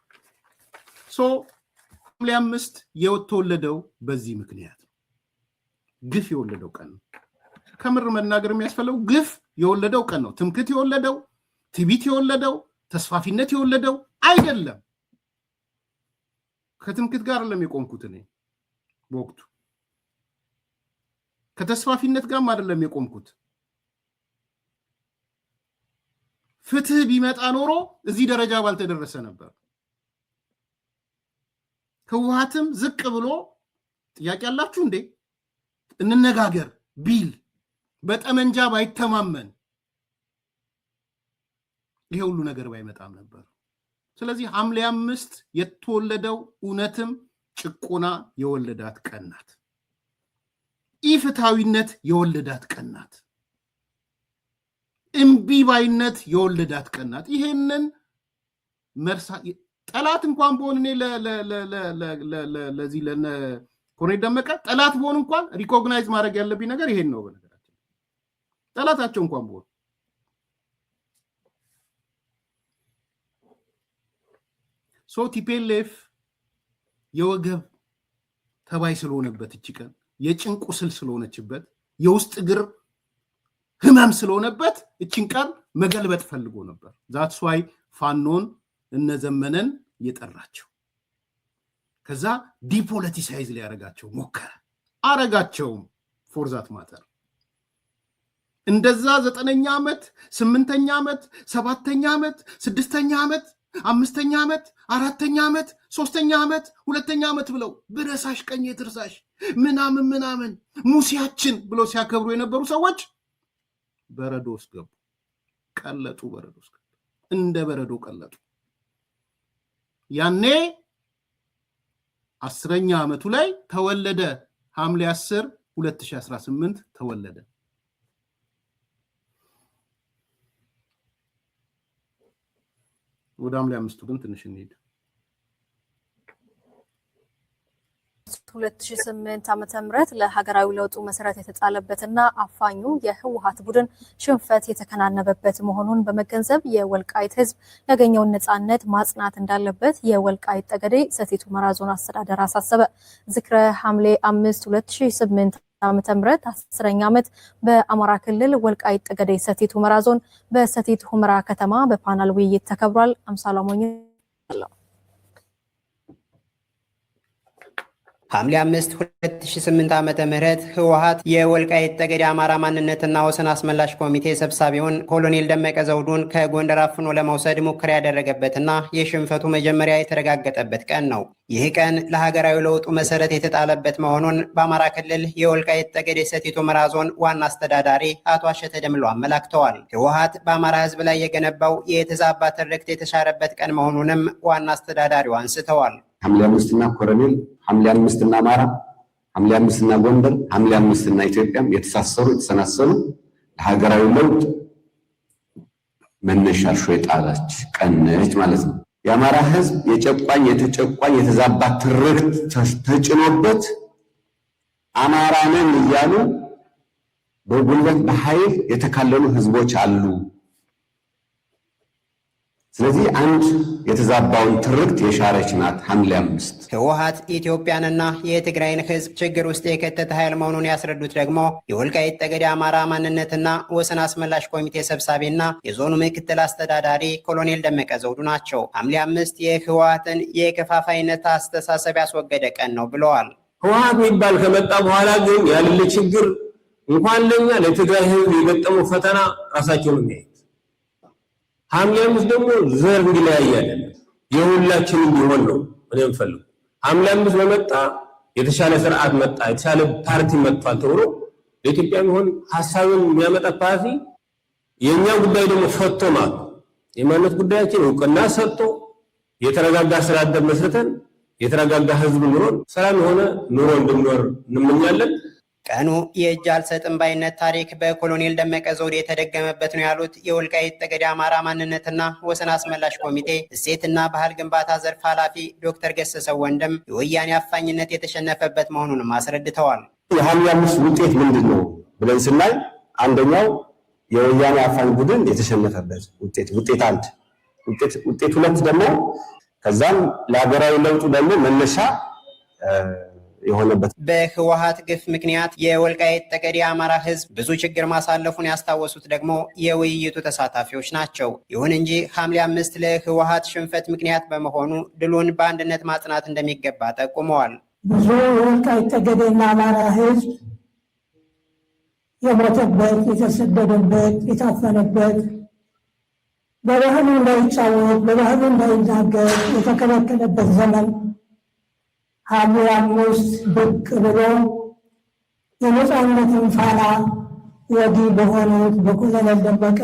ሐምሌ 5 የተወለደው በዚህ ምክንያት ግፍ የወለደው ቀን ነው ከምር መናገር የሚያስፈልገው ግፍ የወለደው ቀን ነው ትምክት የወለደው ትቢት የወለደው ተስፋፊነት የወለደው አይደለም ከትምክት ጋር አይደለም የቆምኩት እኔ በወቅቱ ከተስፋፊነት ጋር አይደለም የቆምኩት ፍትህ ቢመጣ ኖሮ እዚህ ደረጃ ባልተደረሰ ነበር ህወሓትም ዝቅ ብሎ ጥያቄ ያላችሁ እንዴ እንነጋገር ቢል በጠመንጃ ባይተማመን ይሄ ሁሉ ነገር ባይመጣም ነበር ስለዚህ ሐምሌ 5 የተወለደው እውነትም ጭቆና የወለዳት ቀን ናት ኢፍትሃዊነት የወለዳት ቀን ናት እምቢባይነት የወለዳት ቀን ናት ይሄንን መርሳ ጠላት እንኳን በሆነ እኔ ለዚህ ለነ ኮሎኔል ደመቀ ጠላት በሆነ እንኳን ሪኮግናይዝ ማድረግ ያለብኝ ነገር ይሄን ነው በነገራችን ጠላታቸው እንኳን በሆነ ቲፒኤልኤፍ የወገብ ተባይ ስለሆነበት እቺ ቀን የጭንቁ ስል ስለሆነችበት የውስጥ እግር ህመም ስለሆነበት እቺን ቀን መገልበጥ ፈልጎ ነበር ዛትስ ዋይ ፋኖን እነዘመነን የጠራቸው ከዛ ዲፖለቲሳይዝ ሊያረጋቸው ሞከረ አረጋቸው ፎር ዛት ማተር እንደዛ 9ኛ ዓመት 8ኛ ዓመት 7ኛ ዓመት 6ኛ ዓመት 5ኛ ዓመት 4ኛ ዓመት 3ኛ ዓመት 2ኛ ዓመት ብለው ብረሳሽ ቀኝ ትርሳሽ ምናምን ሙሲያችን ብለው ሲያከብሩ የነበሩ ሰዎች በረዶ ውስጥ ገቡ ቀለጡ በረዶ ውስጥ እንደ በረዶ ቀለጡ ያኔ 10ኛ ዓመቱ ላይ ተወለደ ሐምሌ 10 2018 ተወለደ ወደ ሐምሌ 5 ግን ትንሽ እንሂድ 2008 ዓመተ ምህረት ለሀገራዊ ለውጡ መሰረት የተጣለበትና አፋኙ የህወሓት ቡድን ሽንፈት የተከናነበበት መሆኑን በመገንዘብ የወልቃይት ህዝብ ያገኘውን ነጻነት ማጽናት እንዳለበት የወልቃይት ጠገዴ ሰቲት ሁመራ ዞን አስተዳደር አሳሰበ። ዝክረ ሐምሌ 5 2008 ዓመተ ምህረት 10ኛ ዓመት በአማራ ክልል ወልቃይት ጠገዴ ሰቲት ሁመራ ዞን በሰቲት ሁመራ ከተማ በፓናል ውይይት ተከብሯል። አምሳላሞኝ ሐምሌ 5 2008 ዓመተ ምህረት ህወሓት የወልቃይት ጠገዴ አማራ ማንነትና ወሰን አስመላሽ ኮሚቴ ሰብሳቢውን ኮሎኔል ደመቀ ዘውዱን ከጎንደር አፍኖ ለመውሰድ ሙከራ ያደረገበትና የሽንፈቱ መጀመሪያ የተረጋገጠበት ቀን ነው። ይህ ቀን ለሀገራዊ ለውጡ መሰረት የተጣለበት መሆኑን በአማራ ክልል የወልቃይት ጠገዴ ሰቲት ሁመራ ዞን ዋና አስተዳዳሪ አቶ አሸተ ደምለው አመላክተዋል። ህወሓት በአማራ ህዝብ ላይ የገነባው የተዛባ ትርክት የተሻረበት ቀን መሆኑንም ዋና አስተዳዳሪው አንስተዋል። ሐምሌ 5 እና ኮሎኔል ሐምሌ 5 እና አማራ ሐምሌ 5 እና ጎንደር ሐምሌ 5 እና ኢትዮጵያም የተሳሰሩ የተሰናሰሉ ለሀገራዊ ለውጥ መነሻ እርሾ የጣለች ቀን ነች ማለት ነው። የአማራ ህዝብ የጨቋኝ የተጨቋኝ የተዛባ ትርክት ተጭኖበት አማራ ነን እያሉ በጉልበት በኃይል የተካለሉ ህዝቦች አሉ። ስለዚህ አንድ የተዛባውን ትርክት የሻረች ናት ሐምሌ 5። ህወሓት ኢትዮጵያንና የትግራይን ህዝብ ችግር ውስጥ የከተተ ኃይል መሆኑን ያስረዱት ደግሞ የወልቃይት ጠገዴ አማራ ማንነትና ወሰን አስመላሽ ኮሚቴ ሰብሳቢና የዞኑ ምክትል አስተዳዳሪ ኮሎኔል ደመቀ ዘውዱ ናቸው። ሐምሌ 5 የህወሓትን የከፋፋይነት አስተሳሰብ ያስወገደ ቀን ነው ብለዋል። ህወሓት የሚባል ከመጣ በኋላ ግን ያለ ችግር እንኳን ለኛ ለትግራይ ህዝብ የገጠመው ፈተና ራሳቸው ነው የሚያዩት። ሐምሌ 5 ደግሞ ዘር እንዲለያይ አይደለም የሁላችንም ቢሆን ነው እኔ የምፈልገው። ሐምሌ 5 በመጣ የተሻለ ስርዓት መጣ የተሻለ ፓርቲ መጥቷል ተብሎ ለኢትዮጵያ ቢሆን ሐሳብን የሚያመጣ ፓርቲ የኛ ጉዳይ ደግሞ ፈቶ ማለት የማንነት ጉዳያችን እውቅና ሰጥቶ የተረጋጋ ስርዓት መስርተን የተረጋጋ ህዝብ ኑሮን ሰላም የሆነ ኑሮ እንድንኖር እንመኛለን። ቀኑ የእጅ አልሰጥም ባይነት ታሪክ በኮሎኔል ደመቀ ዘውዱ የተደገመበት ነው ያሉት የወልቃይት ጠገዴ አማራ ማንነትና ወሰን አስመላሽ ኮሚቴ እሴትና ባህል ግንባታ ዘርፍ ኃላፊ ዶክተር ገሰሰ ወንድም የወያኔ አፋኝነት የተሸነፈበት መሆኑንም አስረድተዋል። የሐምሌ 5 ውጤት ምንድን ነው ብለን ስናይ አንደኛው የወያኔ አፋኝ ቡድን የተሸነፈበት ውጤት አንድ ውጤት ሁለት ደግሞ ከዛም ለሀገራዊ ለውጡ ደግሞ መነሻ የሆነበት በህወሓት ግፍ ምክንያት የወልቃይት ጠገዴ አማራ ህዝብ ብዙ ችግር ማሳለፉን ያስታወሱት ደግሞ የውይይቱ ተሳታፊዎች ናቸው። ይሁን እንጂ ሐምሌ 5 ለህወሓት ሽንፈት ምክንያት በመሆኑ ድሉን በአንድነት ማጽናት እንደሚገባ ጠቁመዋል። ብዙ የወልቃይት ጠገዴና አማራ ህዝብ የሞተበት፣ የተሰደደበት፣ የታፈነበት፣ በባህሉ እንዳይጫወት በባህሉ እንዳይናገር የተከለከለበት ዘመን ሐምሌ 5 ብቅ ብሎ የነጻነትን ፋና ወዲ በሆኑት በኮሎኔል ደመቀ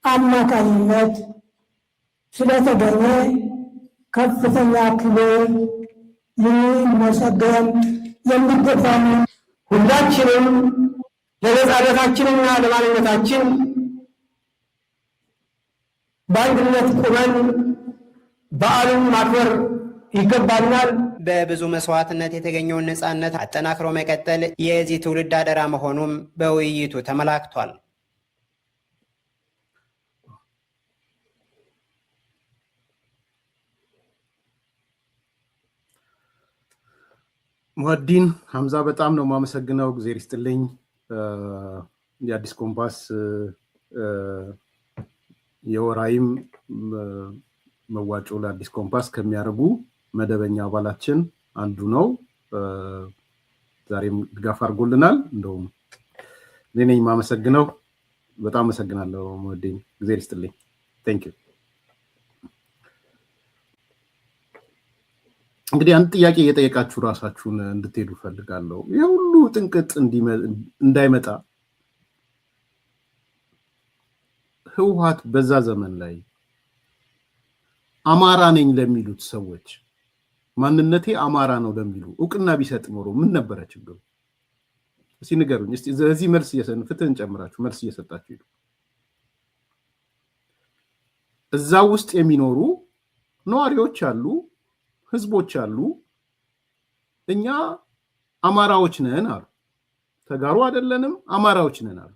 አማካኝነት ስለተገኘ ከፍተኛ ክብር ሊመሰገን የሚገባ ሁላችንም ለነጻነታችንና ለማንነታችን በአንድነት ቁመን በዓሉን ማክበር ይገባናል። በብዙ መስዋዕትነት የተገኘውን ነጻነት አጠናክሮ መቀጠል የዚህ ትውልድ አደራ መሆኑም በውይይቱ ተመላክቷል። ሙሀዲን ሐምዛ በጣም ነው የማመሰግነው። እግዚአብሔር ይስጥልኝ። የአዲስ ኮምፓስ የወራይም መዋጮ ለአዲስ ኮምፓስ ከሚያደርጉ መደበኛ አባላችን አንዱ ነው። ዛሬም ድጋፍ አድርጎልናል። እንደውም እኔ ነኝ የማመሰግነው። በጣም አመሰግናለሁ። ሞዴኝ ጊዜ ይስጥልኝ። ቴንክ ዩ። እንግዲህ አንድ ጥያቄ እየጠየቃችሁ ራሳችሁን እንድትሄዱ ፈልጋለሁ። የሁሉ ጥንቅጥ እንዳይመጣ ህወሓት በዛ ዘመን ላይ አማራ ነኝ ለሚሉት ሰዎች ማንነቴ አማራ ነው ለሚሉ እውቅና ቢሰጥ ኖሮ ምን ነበረ ችግሩ? እስቲ ንገሩኝ። እስቲ ለዚህ መልስ ፍትህን ጨምራችሁ መልስ እየሰጣችሁ ሄዱ። እዛ ውስጥ የሚኖሩ ነዋሪዎች አሉ፣ ህዝቦች አሉ። እኛ አማራዎች ነን አሉ። ተጋሩ አይደለንም፣ አማራዎች ነን አሉ።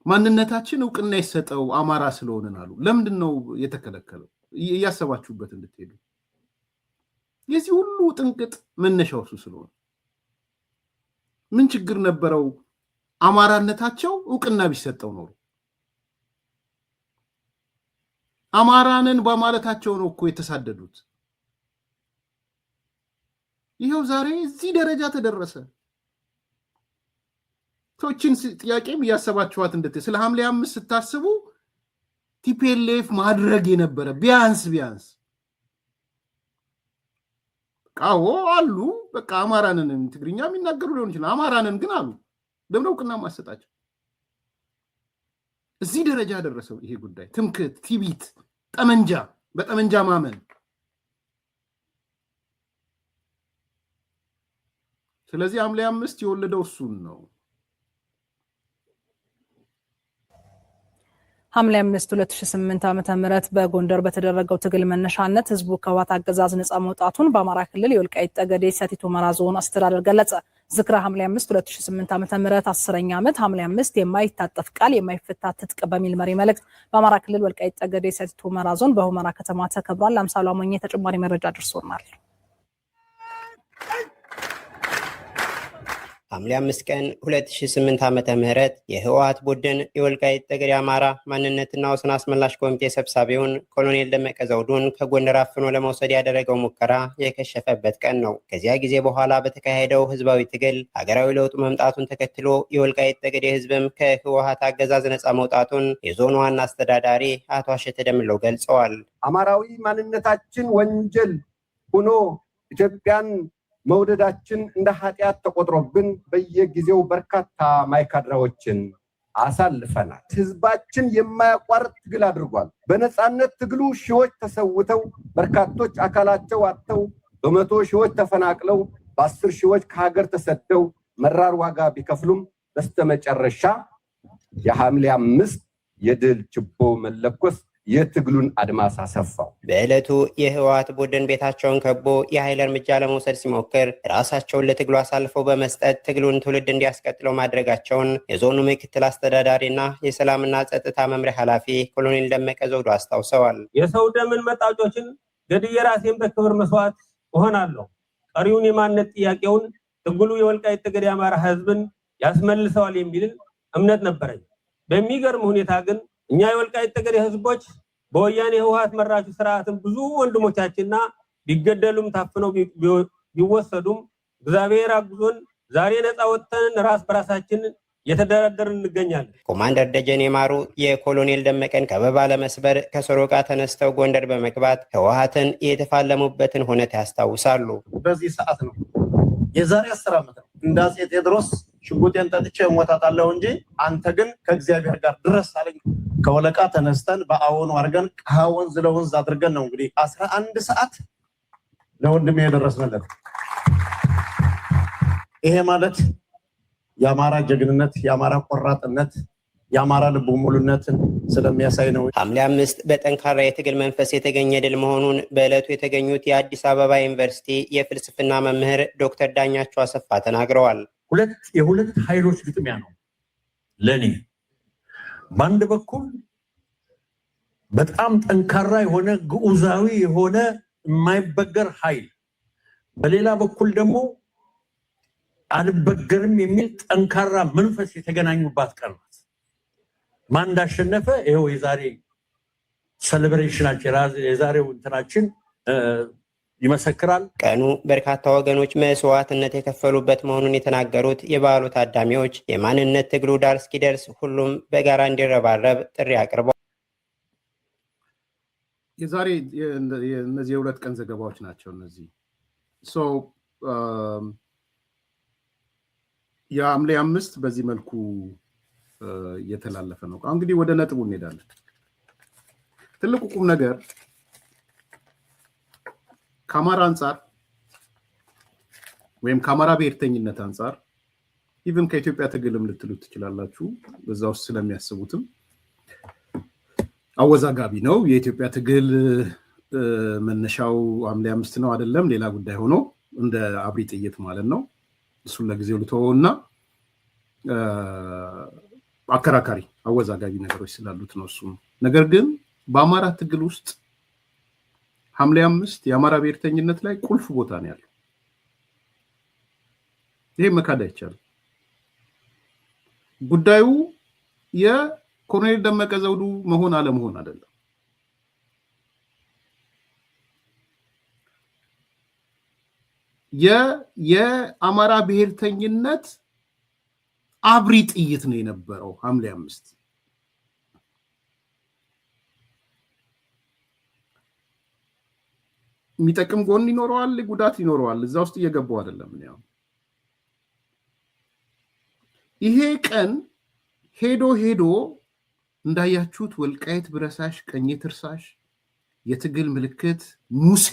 ማንነታችን እውቅና ይሰጠው አማራ ስለሆነን አሉ። ለምንድን ነው የተከለከለው? እያሰባችሁበት እንድትሄዱ። የዚህ ሁሉ ጥንቅጥ መነሻው እሱ ስለሆነ ምን ችግር ነበረው? አማራነታቸው እውቅና ቢሰጠው ኖሮ። አማራንን በማለታቸው ነው እኮ የተሳደዱት። ይሄው ዛሬ እዚህ ደረጃ ተደረሰ። ሰዎችን ጥያቄም እያሰባችኋት ስለ ሐምሌ 5 ስታስቡ ቲፒኤልኤፍ ማድረግ የነበረ ቢያንስ ቃዎ አሉ። በቃ አማራንን ትግርኛ የሚናገሩ ሊሆን ይችላል። አማራንን ግን አሉ። ለምን እውቅና ማሰጣቸው? እዚህ ደረጃ ደረሰው ይሄ ጉዳይ። ትምክህት፣ ቲቢት፣ በጠመንጃ ማመን። ስለዚህ ሐምሌ 5 የወለደው እሱን ነው። ሐምሌ 5 2008 ዓ.ም በጎንደር በተደረገው ትግል መነሻነት ህዝቡ ከህወሓት አገዛዝ ነጻ መውጣቱን በአማራ ክልል የወልቃይት ጠገዴ ሰቲት ሁመራ ዞን አስተዳደር ገለጸ። ዝክረ ሐምሌ 5 2008 ዓ.ም 10ኛ ዓመት ሐምሌ 5 የማይታጠፍ ቃል የማይፈታ ትጥቅ በሚል መሪ መልእክት በአማራ ክልል ወልቃይት ጠገዴ ሰቲት ሁመራ ዞን በሁመራ ከተማ ተከብሯል። አምሳሉ አሞኘ ተጨማሪ መረጃ ደርሶናል። ሐምሌ 5 ቀን 2008 ዓመተ ምህረት የህወሓት ቡድን የወልቃይት ጠገዴ አማራ ማንነትና ወሰን አስመላሽ ኮሚቴ ሰብሳቢውን ኮሎኔል ደመቀ ዘውዱን ከጎንደር አፍኖ ለመውሰድ ያደረገው ሙከራ የከሸፈበት ቀን ነው። ከዚያ ጊዜ በኋላ በተካሄደው ህዝባዊ ትግል ሀገራዊ ለውጥ መምጣቱን ተከትሎ የወልቃይት ጠገዴ ህዝብም ከህወሓት አገዛዝ ነጻ መውጣቱን የዞኑ ዋና አስተዳዳሪ አቶ አሸተ ደምለው ገልጸዋል። አማራዊ ማንነታችን ወንጀል ሆኖ ኢትዮጵያን መውደዳችን እንደ ኃጢአት ተቆጥሮብን በየጊዜው በርካታ ማይካድራዎችን አሳልፈናል። ህዝባችን የማያቋርጥ ትግል አድርጓል። በነፃነት ትግሉ ሺዎች ተሰውተው በርካቶች አካላቸው አጥተው በመቶ ሺዎች ተፈናቅለው በ10 ሺዎች ከሀገር ተሰደው መራር ዋጋ ቢከፍሉም በስተመጨረሻ የሐምሌ 5 የድል ችቦ መለኮስ የትግሉን አድማስ አሰፋው። በዕለቱ የህወሓት ቡድን ቤታቸውን ከቦ የኃይል እርምጃ ለመውሰድ ሲሞክር ራሳቸውን ለትግሉ አሳልፈው በመስጠት ትግሉን ትውልድ እንዲያስቀጥለው ማድረጋቸውን የዞኑ ምክትል አስተዳዳሪና የሰላምና ጸጥታ መምሪያ ኃላፊ ኮሎኔል ደመቀ ዘውዱ አስታውሰዋል። የሰው ደምን መጣጮችን ገድዬ ራሴን በክብር መስዋዕት እሆናለሁ። ቀሪውን የማንነት ጥያቄውን ትግሉ የወልቃይት ጠገዴ አማራ ህዝብን ያስመልሰዋል የሚል እምነት ነበረኝ። በሚገርም ሁኔታ ግን እኛ የወልቃይት ጠገዴ ህዝቦች በወያኔ ህወሓት መራሹ ስርዓትን ብዙ ወንድሞቻችንና ቢገደሉም ታፍነው ቢወሰዱም እግዚአብሔር አግዞን ዛሬ ነፃ ወጥተን ራስ በራሳችን እየተደራደርን እንገኛለን። ኮማንደር ደጀኔ ማሩ የኮሎኔል ደመቀን ከበባ ለመስበር ከሰሮቃ ተነስተው ጎንደር በመግባት ህወሓትን የተፋለሙበትን ሁኔታ ያስታውሳሉ። በዚህ ሰዓት ነው የዛሬ 10 ዓመት ነው እንደ አፄ ቴዎድሮስ ሽጉጤን ጠጥቼ እሞታታለሁ እንጂ አንተ ግን ከእግዚአብሔር ጋር ድረስ አለኝ። ከወለቃ ተነስተን በአወኑ አድርገን ከወንዝ ለወንዝ አድርገን ነው እንግዲህ 11 ሰዓት ለወንድሜ የደረስንለት። ይሄ ማለት የአማራ ጀግንነት፣ የአማራ ቆራጥነት፣ የአማራ ልብ ሙሉነትን ስለሚያሳይ ነው። ሐምሌ 5 በጠንካራ የትግል መንፈስ የተገኘ ድል መሆኑን በዕለቱ የተገኙት የአዲስ አበባ ዩኒቨርሲቲ የፍልስፍና መምህር ዶክተር ዳኛቸው አሰፋ ተናግረዋል። የሁለት ኃይሎች ግጥሚያ ነው ለኔ። በአንድ በኩል በጣም ጠንካራ የሆነ ግዑዛዊ የሆነ የማይበገር ኃይል፣ በሌላ በኩል ደግሞ አልበገርም የሚል ጠንካራ መንፈስ የተገናኙባት ቀን ናት። ማን እንዳሸነፈ ይሄው የዛሬ ሴሌብሬሽናችን የዛሬው እንትናችን ይመሰክራል። ቀኑ በርካታ ወገኖች መስዋዕትነት የከፈሉበት መሆኑን የተናገሩት የበዓሉ ታዳሚዎች የማንነት ትግሉ ዳር እስኪደርስ ሁሉም በጋራ እንዲረባረብ ጥሪ አቅርበዋል። የዛሬ እነዚህ የሁለት ቀን ዘገባዎች ናቸው። እነዚህ የሐምሌ 5 በዚህ መልኩ እየተላለፈ ነው። እንግዲህ ወደ ነጥቡ እንሄዳለን። ትልቁ ቁም ነገር ከአማራ አንጻር ወይም ከአማራ ብሔርተኝነት አንጻር ኢቭን ከኢትዮጵያ ትግልም ልትሉት ትችላላችሁ፣ በዛ ውስጥ ስለሚያስቡትም አወዛጋቢ ነው። የኢትዮጵያ ትግል መነሻው ሐምሌ 5 ነው አይደለም ሌላ ጉዳይ ሆኖ እንደ አብሪ ጥይት ማለት ነው። እሱን ለጊዜው ልተወውና አከራካሪ አወዛጋቢ ነገሮች ስላሉት ነው እሱ። ነገር ግን በአማራ ትግል ውስጥ ሐምሌ 5 የአማራ ብሔርተኝነት ላይ ቁልፍ ቦታ ነው ያለው። ይሄ መካድ አይቻልም። ጉዳዩ የኮሎኔል ደመቀ ዘውዱ መሆን አለመሆን አይደለም። የአማራ ብሔርተኝነት አብሪ ጥይት ነው የነበረው ሐምሌ 5። የሚጠቅም ጎን ይኖረዋል፣ ጉዳት ይኖረዋል። እዛ ውስጥ እየገባው አይደለም። ይሄ ቀን ሄዶ እንዳያችሁት ወልቃይት ብረሳሽ ቀኜ ትርሳሽ የትግል ምልክት ሙሴ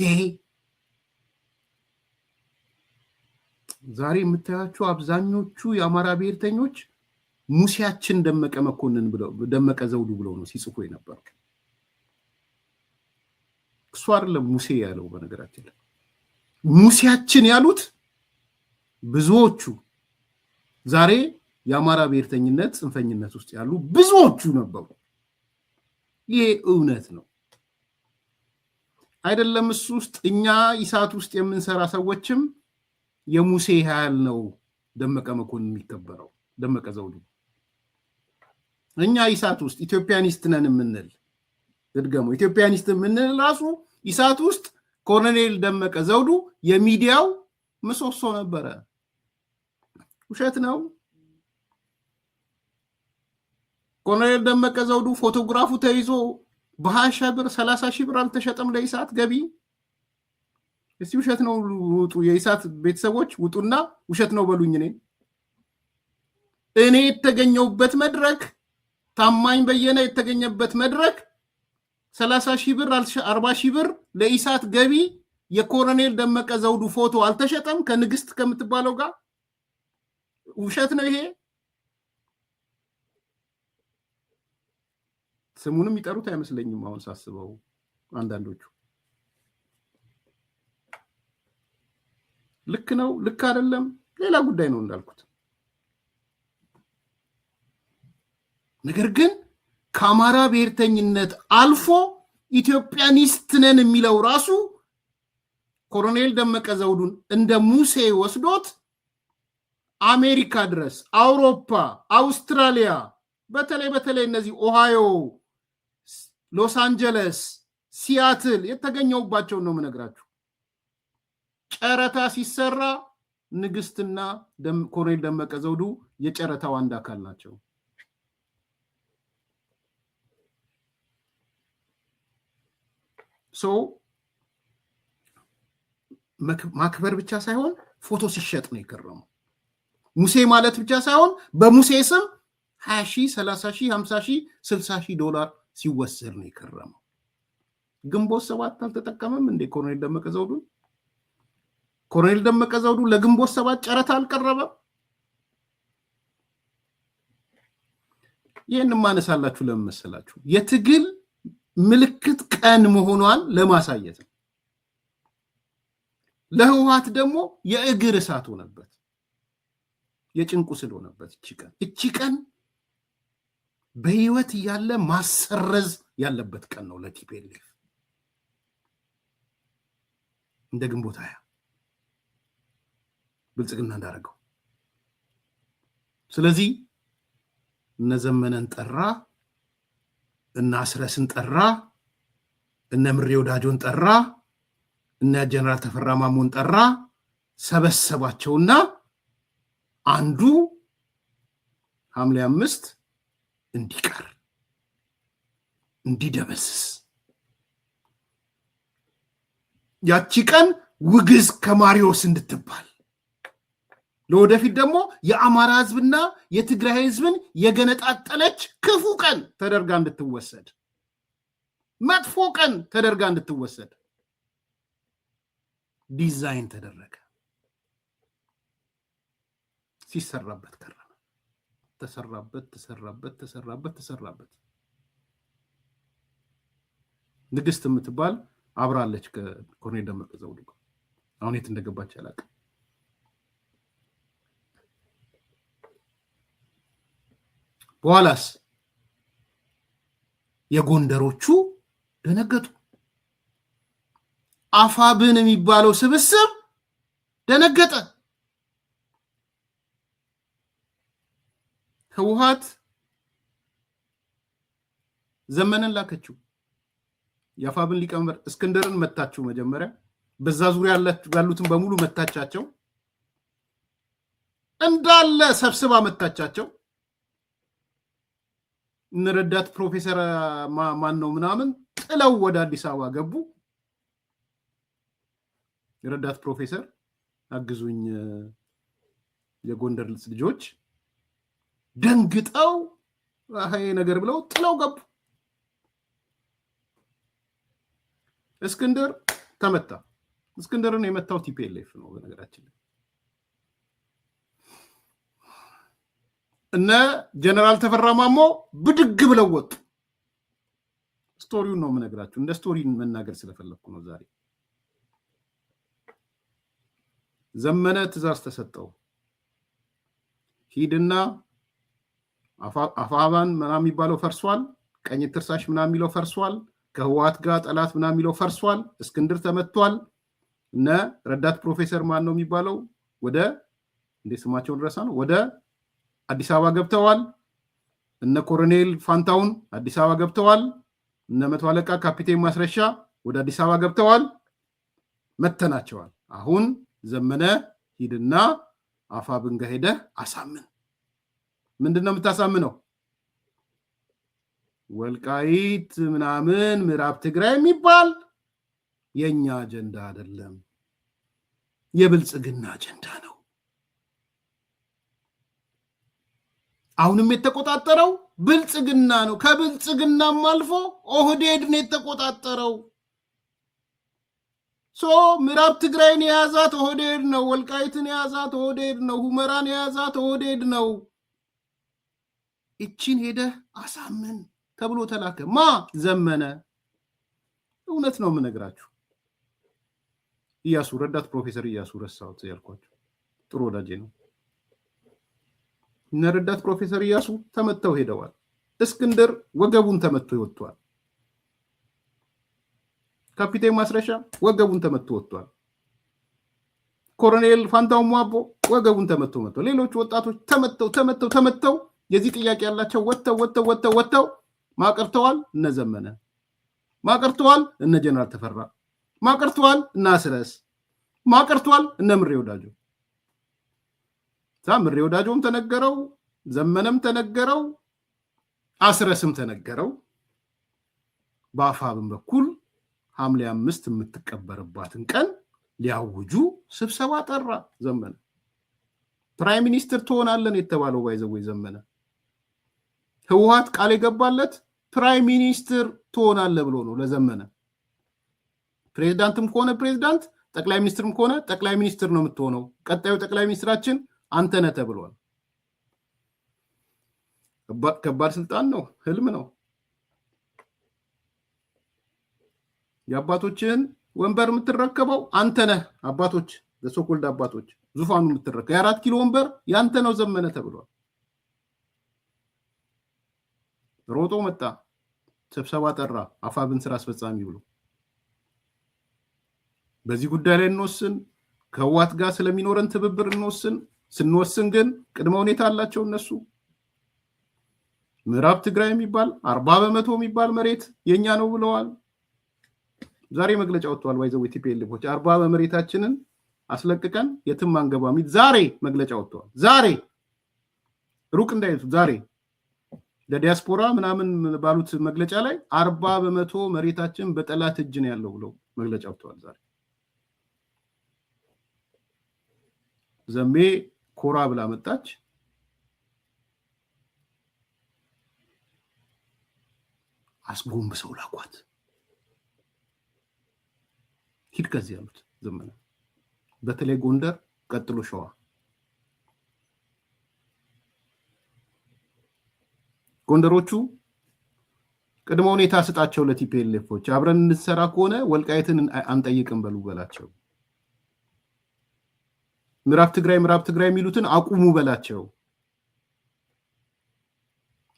ዛሬ የምታያቸው አብዛኞቹ የአማራ ብሔርተኞች ሙሴያችን ደመቀ መኮንን ብለው ደመቀ ዘውዱ ብለው ነው ሲጽፉ የነበረው። እሱ አይደለም ሙሴ ያለው። በነገራችን ላይ ሙሴያችን ያሉት ብዙዎቹ ዛሬ የአማራ ብሔርተኝነት ጽንፈኝነት ውስጥ ያሉ ብዙዎቹ ነበሩ። ይሄ እውነት ነው አይደለም? እሱ ውስጥ እኛ ኢሳት ውስጥ የምንሰራ ሰዎችም የሙሴ ያህል ነው ደመቀ መኮንን የሚከበረው ደመቀ ዘውዱ። እኛ ኢሳት ውስጥ ኢትዮጵያኒስት ነን የምንል ድገሙ ኢትዮጵያኒስት የምንል ራሱ ኢሳት ውስጥ ኮሎኔል ደመቀ ዘውዱ የሚዲያው ምሰሶ ነበረ። ውሸት ነው? ኮሎኔል ደመቀ ዘውዱ ፎቶግራፉ ተይዞ በ20 ብር 30 ሺህ ብር አልተሸጠም ለኢሳት ገቢ። እስቲ ውሸት ነው ውጡ፣ የኢሳት ቤተሰቦች ውጡና ውሸት ነው በሉኝ። እኔ የተገኘውበት መድረክ ታማኝ በየነ የተገኘበት መድረክ 30 ሺህ ብር 40 ሺህ ብር ለኢሳት ገቢ የኮሎኔል ደመቀ ዘውዱ ፎቶ አልተሸጠም ከንግስት ከምትባለው ጋር። ውሸት ነው ይሄ። ስሙንም ይጠሩት አይመስለኝም አሁን ሳስበው አንዳንዶቹ። ልክ ነው ልክ አይደለም ሌላ ጉዳይ ነው እንዳልኩት። ነገር ግን ከአማራ ብሔርተኝነት አልፎ ኢትዮጵያኒስት ነን የሚለው ራሱ ኮሎኔል ደመቀ ዘውዱን እንደ ሙሴ ወስዶት አሜሪካ ድረስ አውሮፓ፣ አውስትራሊያ በተለይ እነዚህ ኦሃዮ፣ ሎስ አንጀለስ፣ ሲያትል የተገኘውባቸው ነው የምነግራችሁ። ጨረታ ሲሰራ ንግስትና ኮሎኔል ደመቀ ዘውዱ የጨረታው አንድ አካል ናቸው። ማክበር ብቻ ሳይሆን ፎቶ ሲሸጥ ነው የከረመው። ሙሴ ማለት ብቻ ሳይሆን በሙሴ ስም 20 ሺህ 30 ሺህ 50 ሺህ 60 ሺህ ዶላር ሲወሰድ ነው የከረመው። ግንቦት 7 አልተጠቀመም እንዴ ኮሎኔል ደመቀ ዘውዱ? ኮሎኔል ደመቀ ዘውዱ ለግንቦት 7 ጨረታ አልቀረበም? ይህን ማነሳላችሁ ለምን መሰላችሁ? የትግል ምልክት ቀን መሆኗን ለማሳየት ነው። ለህወሓት ደግሞ የእግር እሳት ሆነበት፣ የጭንቁ ስል ሆነበት። እቺ ቀን በህይወት ያለ ማሰረዝ ያለበት ቀን ነው ለቲፒኤልኤፍ እንደ ግንቦት 20 ብልጽግና እንዳደረገው። ስለዚህ እነ ዘመነን ጠራ፣ እነ አስረስን ጠራ፣ እነ ምሬ ወዳጆን ጠራ፣ እነ ጀነራል ተፈራ ማሞን ጠራ፣ ሰበሰባቸውና አንዱ ሐምሌ 5 እንዲቀር እንዲደበስስ ያቺ ቀን ውግዝ ከማሪዎስ እንድትባል ለወደፊት ደግሞ የአማራ ህዝብና የትግራይ ህዝብን የገነጣጠለች ክፉ ቀን ተደርጋ እንድትወሰድ መጥፎ ቀን ተደርጋ እንድትወሰድ ዲዛይን ተደረገ። ሲሰራበት ከረመ። ተሰራበት። ንግስት የምትባል አብራለች ከኮሎኔል ደመቀ ዘውዱ ጋር። አሁን የት እንደገባች አላውቅም። በኋላስ የጎንደሮቹ ደነገጡ። አፋብን የሚባለው ስብስብ ደነገጠ። ህወሓት ዘመነን ላከችው። የአፋብን ሊቀመንበር እስክንድርን መታችው። መጀመሪያ በዛ ዙሪያ ያሉትን በሙሉ መታቻቸው። እንዳለ ሰብስባ መታቻቸው። እንረዳት ፕሮፌሰር ማን ነው ምናምን ጥለው ወደ አዲስ አበባ ገቡ። የረዳት ፕሮፌሰር አግዙኝ የጎንደር ልጆች ደንግጠው አይ ነገር ብለው ጥለው ገቡ። እስክንድር ተመታ። እስክንድርን የመታው ቲፒኤልኤፍ ነው በነገራችን ላይ። እነ ጀነራል ተፈራ ማሞ ብድግ ብለው ወጡ። ስቶሪውን ነው የምነግራችሁ። እንደ ስቶሪ መናገር ስለፈለኩ ነው ዛሬ። ዘመነ ትእዛዝ ተሰጠው። ሂድና አፋባን ምናምን የሚባለው ፈርሷል፣ ቀኝ ትርሳሽ ምናምን የሚለው ፈርሷል፣ ከህወሓት ጋር ጠላት ምናምን የሚለው ፈርሷል፣ እስክንድር ተመቷል። እነ ረዳት ፕሮፌሰር ማን ነው የሚባለው ወደ እንደ ስማቸውን ረሳ ነው ወደ አዲስ አበባ ገብተዋል። እነ ኮሎኔል ፋንታውን አዲስ አበባ ገብተዋል። እነ መቶ አለቃ ካፒቴን ማስረሻ ወደ አዲስ አበባ ገብተዋል። መተናቸዋል። አሁን ዘመነ ሂድና አፋብን ጋር ሄደህ አሳምን። ምንድነው የምታሳምነው? ወልቃይት ምናምን ምዕራብ ትግራይ የሚባል የኛ አጀንዳ አይደለም፣ የብልጽግና አጀንዳ ነው። አሁንም የተቆጣጠረው ብልጽግና ነው። ከብልጽግናም አልፎ ኦህዴድ ነው የተቆጣጠረው። ምዕራብ ትግራይን የያዛት ኦህዴድ ነው። ወልቃይትን የያዛት ኦህዴድ ነው። ሁመራን የያዛት ኦህዴድ ነው። እቺን ሄደህ አሳምን ተብሎ ተላከ። ማ ዘመነ። እውነት ነው የምነግራችሁ። ኢያሱ ረዳት ፕሮፌሰር ኢያሱ ረሳሁት ያልኳችሁ ጥሩ ወዳጄ ነው። እነ ረዳት ፕሮፌሰር ኢያሱ ተመተው ሄደዋል። እስክንድር ወገቡን ተመቶ ይወጥቷል። ካፒቴን ማስረሻ ወገቡን ተመቶ ወጥቷል። ኮሎኔል ፋንታው ሟቦ ወገቡን ተመቶ መጥቷል። ሌሎች ወጣቶች ተመተው የዚህ ጥያቄ ያላቸው ወጥተው ማቀርተዋል። እነ ዘመነ ማቀርተዋል። እነ ጀነራል ተፈራ ማቀርተዋል። እነ አስረስ ማቀርተዋል። እነ ምሬ ወዳጆ ምሬ ወዳጆም ተነገረው፣ ዘመነም ተነገረው፣ አስረስም ተነገረው። በአፋብን በኩል ሐምሌ 5 የምትቀበርባትን ቀን ሊያውጁ ስብሰባ ጠራ። ዘመነ ፕራይም ሚኒስትር ትሆናለን የተባለው ባይዘወይ ዘመነ ህወሓት ቃል የገባለት ፕራይም ሚኒስትር ትሆናለህ ብሎ ነው ለዘመነ። ፕሬዝዳንትም ከሆነ ፕሬዝዳንት፣ ጠቅላይ ሚኒስትርም ከሆነ ጠቅላይ ሚኒስትር ነው የምትሆነው፣ ቀጣዩ ጠቅላይ ሚኒስትራችን አንተ ነህ ተብሏል። ከባድ ስልጣን ነው፣ ህልም ነው። የአባቶችን ወንበር የምትረከበው አንተ ነህ። አባቶች ለሶኮልድ አባቶች ዙፋኑ የምትረከበው የ4 ኪሎ ወንበር ያንተ ነው ዘመነ ተብሏል። ሮጦ መጣ፣ ስብሰባ ጠራ፣ አፋብን ስራ አስፈጻሚ ብሎ በዚህ ጉዳይ ላይ እንወስን፣ ከህወሓት ጋር ስለሚኖረን ትብብር እንወስን። ስንወስን ግን ቅድመ ሁኔታ አላቸው እነሱ። ምዕራብ ትግራይ የሚባል 40% የሚባል መሬት የኛ ነው ብለዋል። ዛሬ መግለጫ ወጥቷል። ባይዘው ቲፒኤልኤፎች 40 በመሬታችንን አስለቅቀን የትም አንገባም። ዛሬ መግለጫ ወጥቷል። ዛሬ ሩቅ እንዳይቱ ዛሬ ለዲያስፖራ ምናምን ባሉት መግለጫ ላይ 40% መሬታችን በጠላት እጅ ነው ያለው ብለው መግለጫ ወጥቷል። ዛሬ ዘሜ ኮራ ብላ መጣች። አስጎንብሰው ላኳት። ሂድ ከዚህ ያሉት ዘመነ በተለይ ጎንደር ቀጥሎ ሸዋ ጎንደሮቹ ቅድመ ሁኔታ ስጣቸው ለቲፒኤልኤፎች አብረን እንሰራ ከሆነ ወልቃይትን አንጠይቅም በላቸው። ምዕራብ ትግራይ የሚሉትን አቁሙ በላቸው።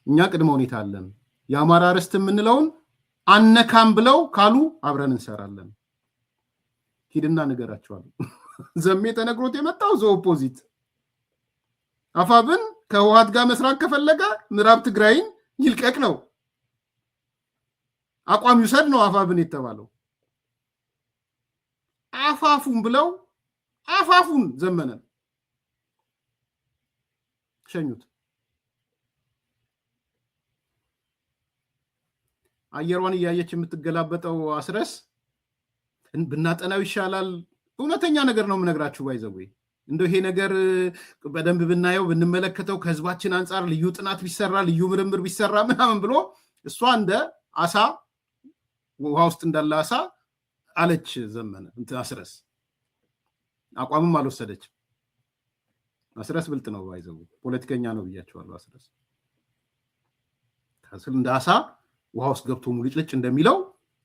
እኛ ቅድመ ሁኔታ አለን። የአማራ ርስት የምንለውን አነካም ብለው ካሉ አብረን እንሰራለን። ሂድና ንገራቸዋል። ዘሜ ተነግሮት የመጣው ኦፖዚት አፋብን ከህወሓት ጋር መስራት ከፈለገ ምዕራብ ትግራይን ይልቀቅ ነው፣ አቋም ይውሰድ ነው አፋብን የተባለው። አፋፉን ብለው አፋፉን ዘመነ ሸኙት። አየሯን እያየች የምትገላበጠው አስረስ ብናጠናው ይሻላል። እውነተኛ ነገር ነው የምነግራችሁ። ባይዘው እንደው ይሄ ነገር በደንብ ብናየው ብንመለከተው ከህዝባችን አንጻር ልዩ ጥናት ቢሰራ ልዩ ምርምር ቢሰራ ምናምን ብሎ እሷ እንደ አሳ ውሃ ውስጥ እንዳለ አሳ አለች ዘመነ አስረስ። አቋምም አልወሰደች። አስረስ ብልጥ ነው ባይዘው ፖለቲከኛ ነው ብያቸዋለሁ። አስረስ ከስል እንደ አሳ ውሃ ውስጥ ገብቶ ሙልጭልጭ እንደሚለው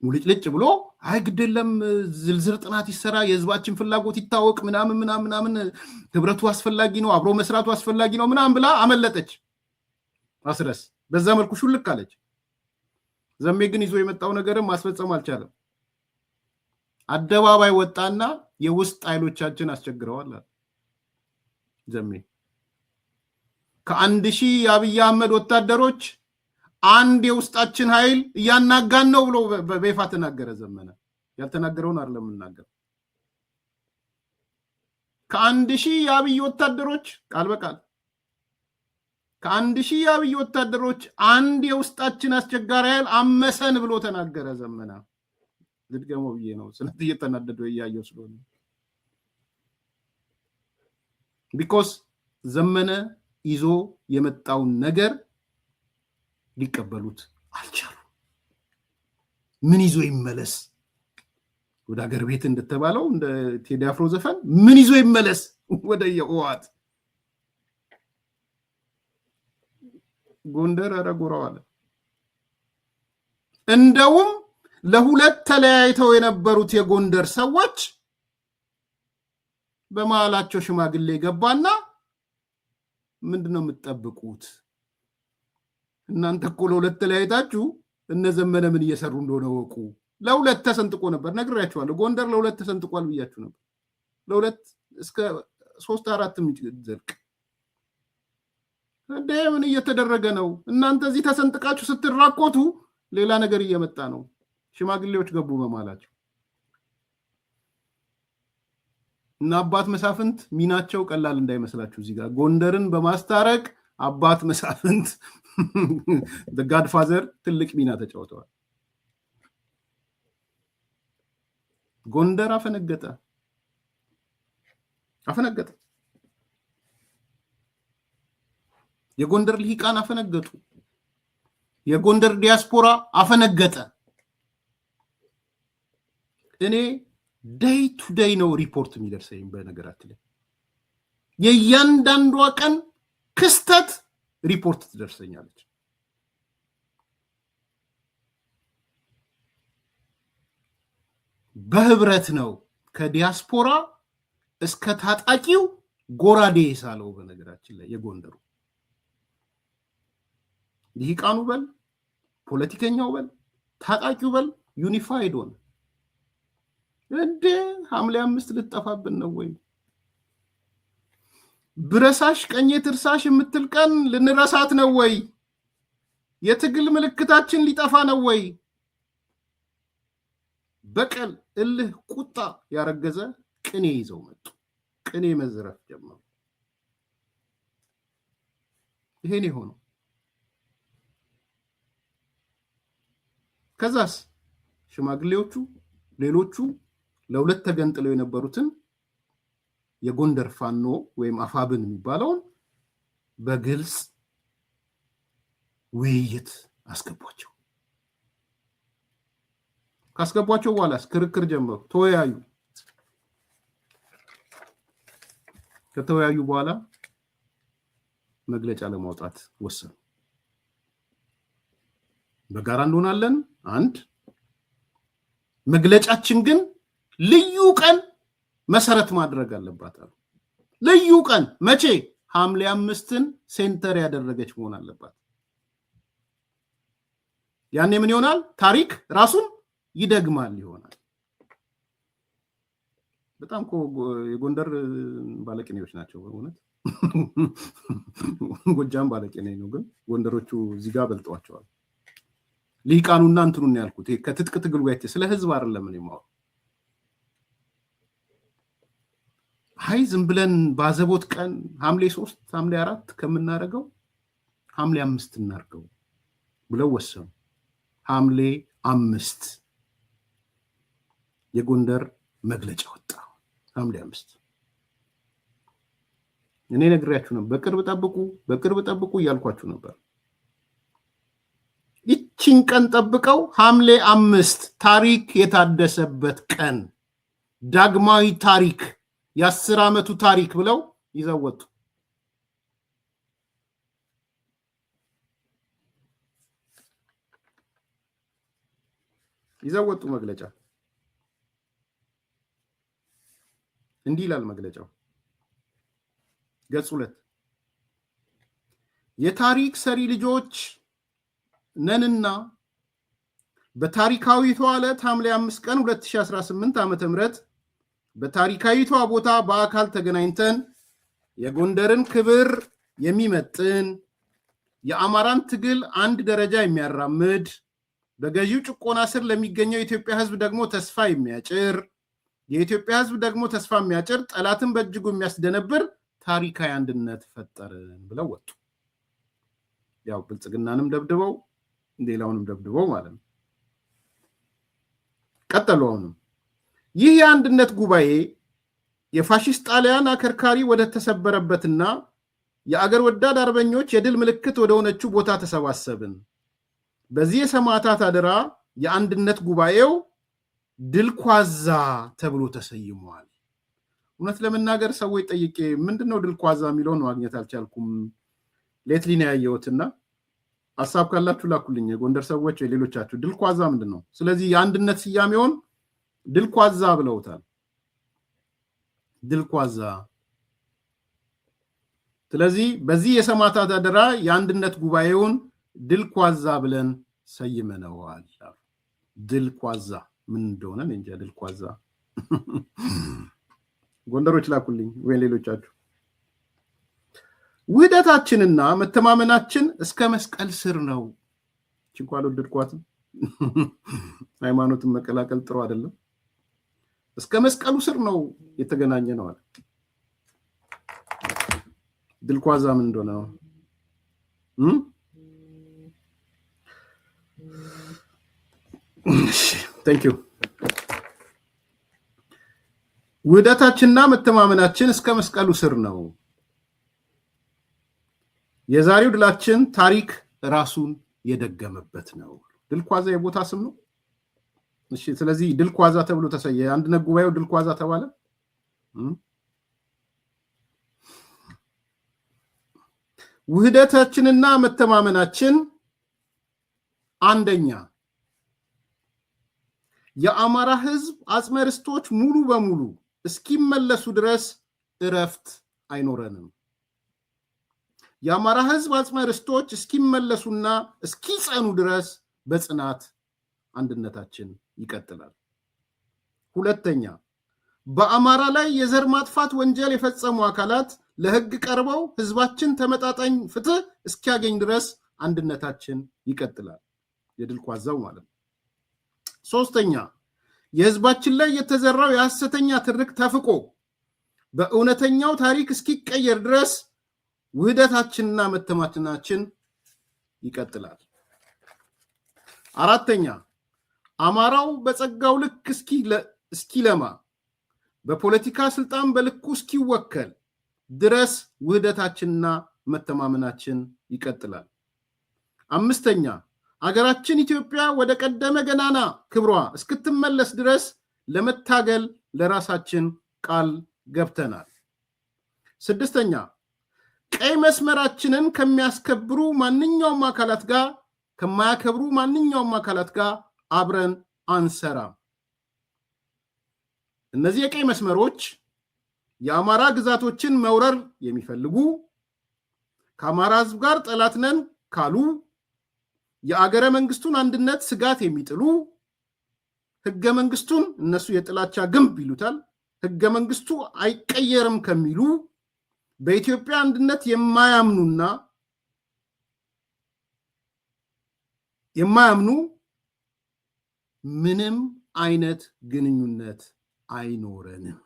ሙልጭልጭ ብሎ አይ ግደለም ዝርዝር ጥናት ይሰራ የህዝባችን ፍላጎት ይታወቅ ምናምን ህብረቱ አስፈላጊ ነው አብሮ መስራቱ አስፈላጊ ነው ምናምን ብላ አመለጠች። አስረስ በዛ መልኩ ሹልክ አለች። ዘሜ ግን ይዞ የመጣው ነገርም ማስፈጸም አልቻለም። አደባባይ ወጣና የውስጥ ኃይሎቻችን አስቸግረዋል አለ ዘሜ። ከ1000 የአብይ አህመድ ወታደሮች አንድ የውስጣችን ኃይል እያናጋን ነው ብሎ በይፋ ተናገረ ዘመነ። ያልተናገረውን አይደለም የምናገረው። ከ1000 የአብይ ወታደሮች ቃል በቃል ከ1000 የአብይ ወታደሮች አንድ የውስጣችን አስቸጋሪ ኃይል አመሰን ብሎ ተናገረ ዘመነ። ልድገመው ብዬ ነው ስለዚህ እየተናደደው እያየው ስለሆነ ቢኮዝ ዘመነ ይዞ የመጣውን ነገር ሊቀበሉት አልቻሉ። ምን ይዞ ይመለስ ወደ ሀገር ቤት እንደተባለው እንደ ቴዲ አፍሮ ዘፈን ምን ይዞ ይመለስ ወደ የህወሓት ጎንደር አረጎራው አለ። እንደውም ለሁለት ተለያይተው የነበሩት የጎንደር ሰዎች በመሃላቸው ሽማግሌ ገባና ምንድነው የምትጠብቁት? እናንተ እኮ ለሁለት ተለያይታችሁ እነዘመነ ምን እየሰሩ እንደሆነ ወቁ። ለሁለት ተሰንጥቆ ነበር ነግራችኋለሁ። ጎንደር ለሁለት ተሰንጥቋል ብያችሁ ነበር። ለሁለት እስከ 3-4 ዘልቅ እንዴ ምን እየተደረገ ነው? እናንተ እዚህ ተሰንጥቃችሁ ስትራቆቱ ሌላ ነገር እየመጣ ነው። ሽማግሌዎች ገቡ በማላቸው እና አባት መሳፍንት ሚናቸው ቀላል እንዳይመስላችሁ እዚህ ጋር ጎንደርን በማስታረቅ አባት መሳፍንት the godfather ትልቅ ሚና ተጫውተዋል። ጎንደር አፈነገጠ። የጎንደር ልሂቃን አፈነገጡ። የጎንደር ዲያስፖራ አፈነገጠ። እኔ ዴይ ቱ ዴይ ነው ሪፖርት የሚደርሰኝ። በነገራችን ላይ የእያንዳንዷ ቀን ክስተት ሪፖርት ትደርሰኛለች። በህብረት ነው ከዲያስፖራ እስከ ታጣቂው ጎራዴ ሳለው። በነገራችን ላይ የጎንደሩ ልሂቃኑ በል ፖለቲከኛው በል ታጣቂው በል ዩኒፋይድ ሆነ። እንደ ሐምሌ 5 ልጠፋብን ነው ወይ? ብረሳሽ ቀኜ ትርሳሽ የምትል ቀን ልንረሳት ነው ወይ? የትግል ምልክታችን ሊጠፋ ነው ወይ? በቀል፣ እልህ፣ ቁጣ ያረገዘ ቅኔ ይዘው መጡ። ቅኔ መዝረፍ ጀመሩ። ይሄን የሆነው ከዛስ ሽማግሌዎቹ ሌሎቹ ለሁለት ተገንጥለው የነበሩትን የጎንደር ፋኖ ወይም አፋብን የሚባለውን በግልጽ ውይይት አስገቧቸው። ካስገቧቸው በኋላ ክርክር ጀመሩ። ተወያዩ። ከተወያዩ በኋላ መግለጫ ለማውጣት ወሰኑ። በጋራ እንሆናለን። አንድ መግለጫችን ግን ልዩ ቀን መሰረት ማድረግ አለባት አሉ። ልዩ ቀን መቼ? ሐምሌ 5ን ሴንተር ያደረገች መሆን አለባት። ያኔ ምን ይሆናል? ታሪክ ራሱን ይደግማል ይሆናል። በጣም የጎንደር ባለቅኔዎች ናቸው በእውነት። ጎጃም ባለቅኔ ነው፣ ግን ጎንደሮቹ እዚህ ጋር በልጠዋቸዋል። ሊቃኑና እንትኑን ያልኩት ከትጥቅ ትግል ጋር ስለ ህዝብ አይደለም ነው የማወራው። አይ ዝም ብለን ባዘቦት ቀን ሐምሌ 3 ሐምሌ 4 ከምናደርገው ሐምሌ 5 እናርገው ብለው ወሰኑ። ሐምሌ 5 የጎንደር መግለጫ ወጣ። ሐምሌ 5 እኔ ነግሬያችሁ ነበር። በቅርብ ጠብቁ እያልኳችሁ ነበር። ይህችን ቀን ጠብቀው ሐምሌ 5 ታሪክ የታደሰበት ቀን፣ ዳግማዊ ታሪክ፣ የ10 ዓመቱ ታሪክ ብለው ይዘው ወጡ። መግለጫ እንዲህ ይላል መግለጫው ገጽ 2 የታሪክ ሰሪ ልጆች ነንና በታሪካዊቷ ዕለት ሐምሌ 5 ቀን 2018 ዓ.ም በታሪካዊቷ ቦታ በአካል ተገናኝተን የጎንደርን ክብር የሚመጥን የአማራን ትግል አንድ ደረጃ የሚያራምድ በገዢው ጭቆና ስር ለሚገኘው የኢትዮጵያ ሕዝብ ደግሞ ተስፋ የሚያጭር የኢትዮጵያ ሕዝብ ደግሞ ተስፋ የሚያጭር ጠላትን በእጅጉ የሚያስደነብር ታሪካዊ አንድነት ፈጠርን ብለው ወጡ። ያው ብልጽግናንም ደብድበው ሌላውንም ደብድበው ማለት ነው። ቀጠሉ። አሁንም ይህ የአንድነት ጉባኤ የፋሺስት ጣሊያን አከርካሪ ወደ ተሰበረበትና የአገር ወዳድ አርበኞች የድል ምልክት ወደ ሆነችው ቦታ ተሰባሰብን። በዚህ የሰማዕታት አደራ የአንድነት ጉባኤው ድል ኳዛ ተብሎ ተሰይሟል። እውነት ለመናገር ሰዎች ጠይቄ ምንድነው ድል ኳዛ የሚለውን ማግኘት አልቻልኩም። ሌትሊ ነው ያየሁትና ሐሳብ ካላችሁ ላኩልኝ። የጎንደር ሰዎች ሌሎቻችሁ ድል ኳዛ ምንድነው? ስለዚህ የአንድነት ስያሜውን ድል ኳዛ ብለውታል። ድል ኳዛ። ስለዚህ በዚህ የሰማዕታት አደራ የአንድነት ጉባኤውን ድል ኳዛ ብለን ሰይመነዋል። ድል ኳዛ ምን እንደሆነ እንጃ። ድል ኳዛ ጎንደሮች ላኩልኝ ወይ ሌሎቻችሁ። ውህደታችንና መተማመናችን እስከ መስቀል ስር ነው። እንኳን ወደድኳትም ሃይማኖትን መቀላቀል ጥሩ አይደለም። እስከ መስቀሉ ስር ነው የተገናኘ ነው አለ። ድል ኳዛ ምን እንደሆነ ቴንክ ዩ። ውህደታችንና መተማመናችን እስከ መስቀሉ ስር ነው። የዛሬው ድላችን ታሪክ ራሱን የደገመበት ነው። ድል ኳዛ የቦታ ስም ነው። እሺ፣ ስለዚህ ድል ኳዛ ተብሎ ተሰየ። አንድነት ጉባኤው ድል ኳዛ ተባለ። ውህደታችንና መተማመናችን አንደኛ የአማራ ሕዝብ አጽመ ርስቶች ሙሉ በሙሉ እስኪመለሱ ድረስ እረፍት አይኖረንም። የአማራ ሕዝብ አጽመ ርስቶች እስኪመለሱና እስኪጸኑ ድረስ በጽናት አንድነታችን ይቀጥላል። ሁለተኛ በአማራ ላይ የዘር ማጥፋት ወንጀል የፈጸሙ አካላት ለሕግ ቀርበው ሕዝባችን ተመጣጣኝ ፍትህ እስኪያገኝ ድረስ አንድነታችን ይቀጥላል። የድል ኳዛው ማለት ነው። ሶስተኛ የህዝባችን ላይ የተዘራው የሐሰተኛ ትርክ ተፍቆ በእውነተኛው ታሪክ እስኪቀየር ድረስ ውህደታችንና መተማመናችን ይቀጥላል። አራተኛ አማራው በጸጋው ልክ እስኪለማ በፖለቲካ ስልጣን በልኩ እስኪወከል ድረስ ውህደታችንና መተማመናችን ይቀጥላል። አምስተኛ አገራችን ኢትዮጵያ ወደ ቀደመ ገናና ክብሯ እስክትመለስ ድረስ ለመታገል ለራሳችን ቃል ገብተናል። ስድስተኛ ቀይ መስመራችንን ከሚያስከብሩ ማንኛውም አካላት ጋር ከማያከብሩ ማንኛውም አካላት ጋር አብረን አንሰራም። እነዚህ የቀይ መስመሮች የአማራ ግዛቶችን መውረር የሚፈልጉ፣ ከአማራ ህዝብ ጋር ጠላት ነን ካሉ፣ የአገረ መንግስቱን አንድነት ስጋት የሚጥሉ፣ ህገ መንግስቱን እነሱ የጥላቻ ግንብ ይሉታል፣ ህገ መንግስቱ አይቀየርም ከሚሉ፣ በኢትዮጵያ አንድነት የማያምኑ ምንም አይነት ግንኙነት አይኖረንም።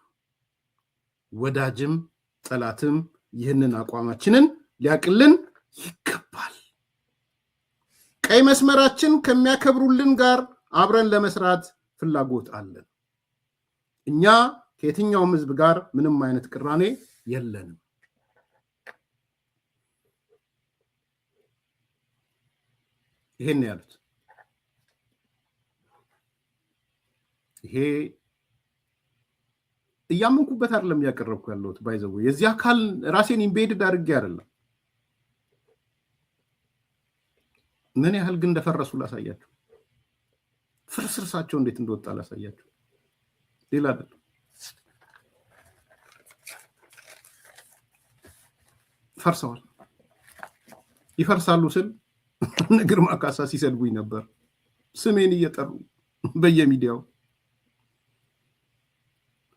ወዳጅም ጠላትም ይህንን አቋማችንን ሊያቅልን ይገባል። ቀይ መስመራችን ከሚያከብሩልን ጋር አብረን ለመስራት ፍላጎት አለን። እኛ ከየትኛውም ህዝብ ጋር ምንም አይነት ቅራኔ የለንም። ይሄን ያሉት ይሄ እያመንኩበት አይደለም ያቀረብኩ ያለሁት ባይዘው የዚህ አካል ራሴን ኢምቤድድ አድርጌ አይደለም። ምን ያህል ግን እንደፈረሱ ላሳያችሁ፣ ፍርስርሳቸው እንዴት እንደወጣ ላሳያችሁ። ሌላ አይደለም። ፈርሰዋል። ይፈርሳሉ ስል ግርማ ካሳ ሲሰድቡኝ ነበር፣ ስሜን እየጠሩ በየሚዲያው።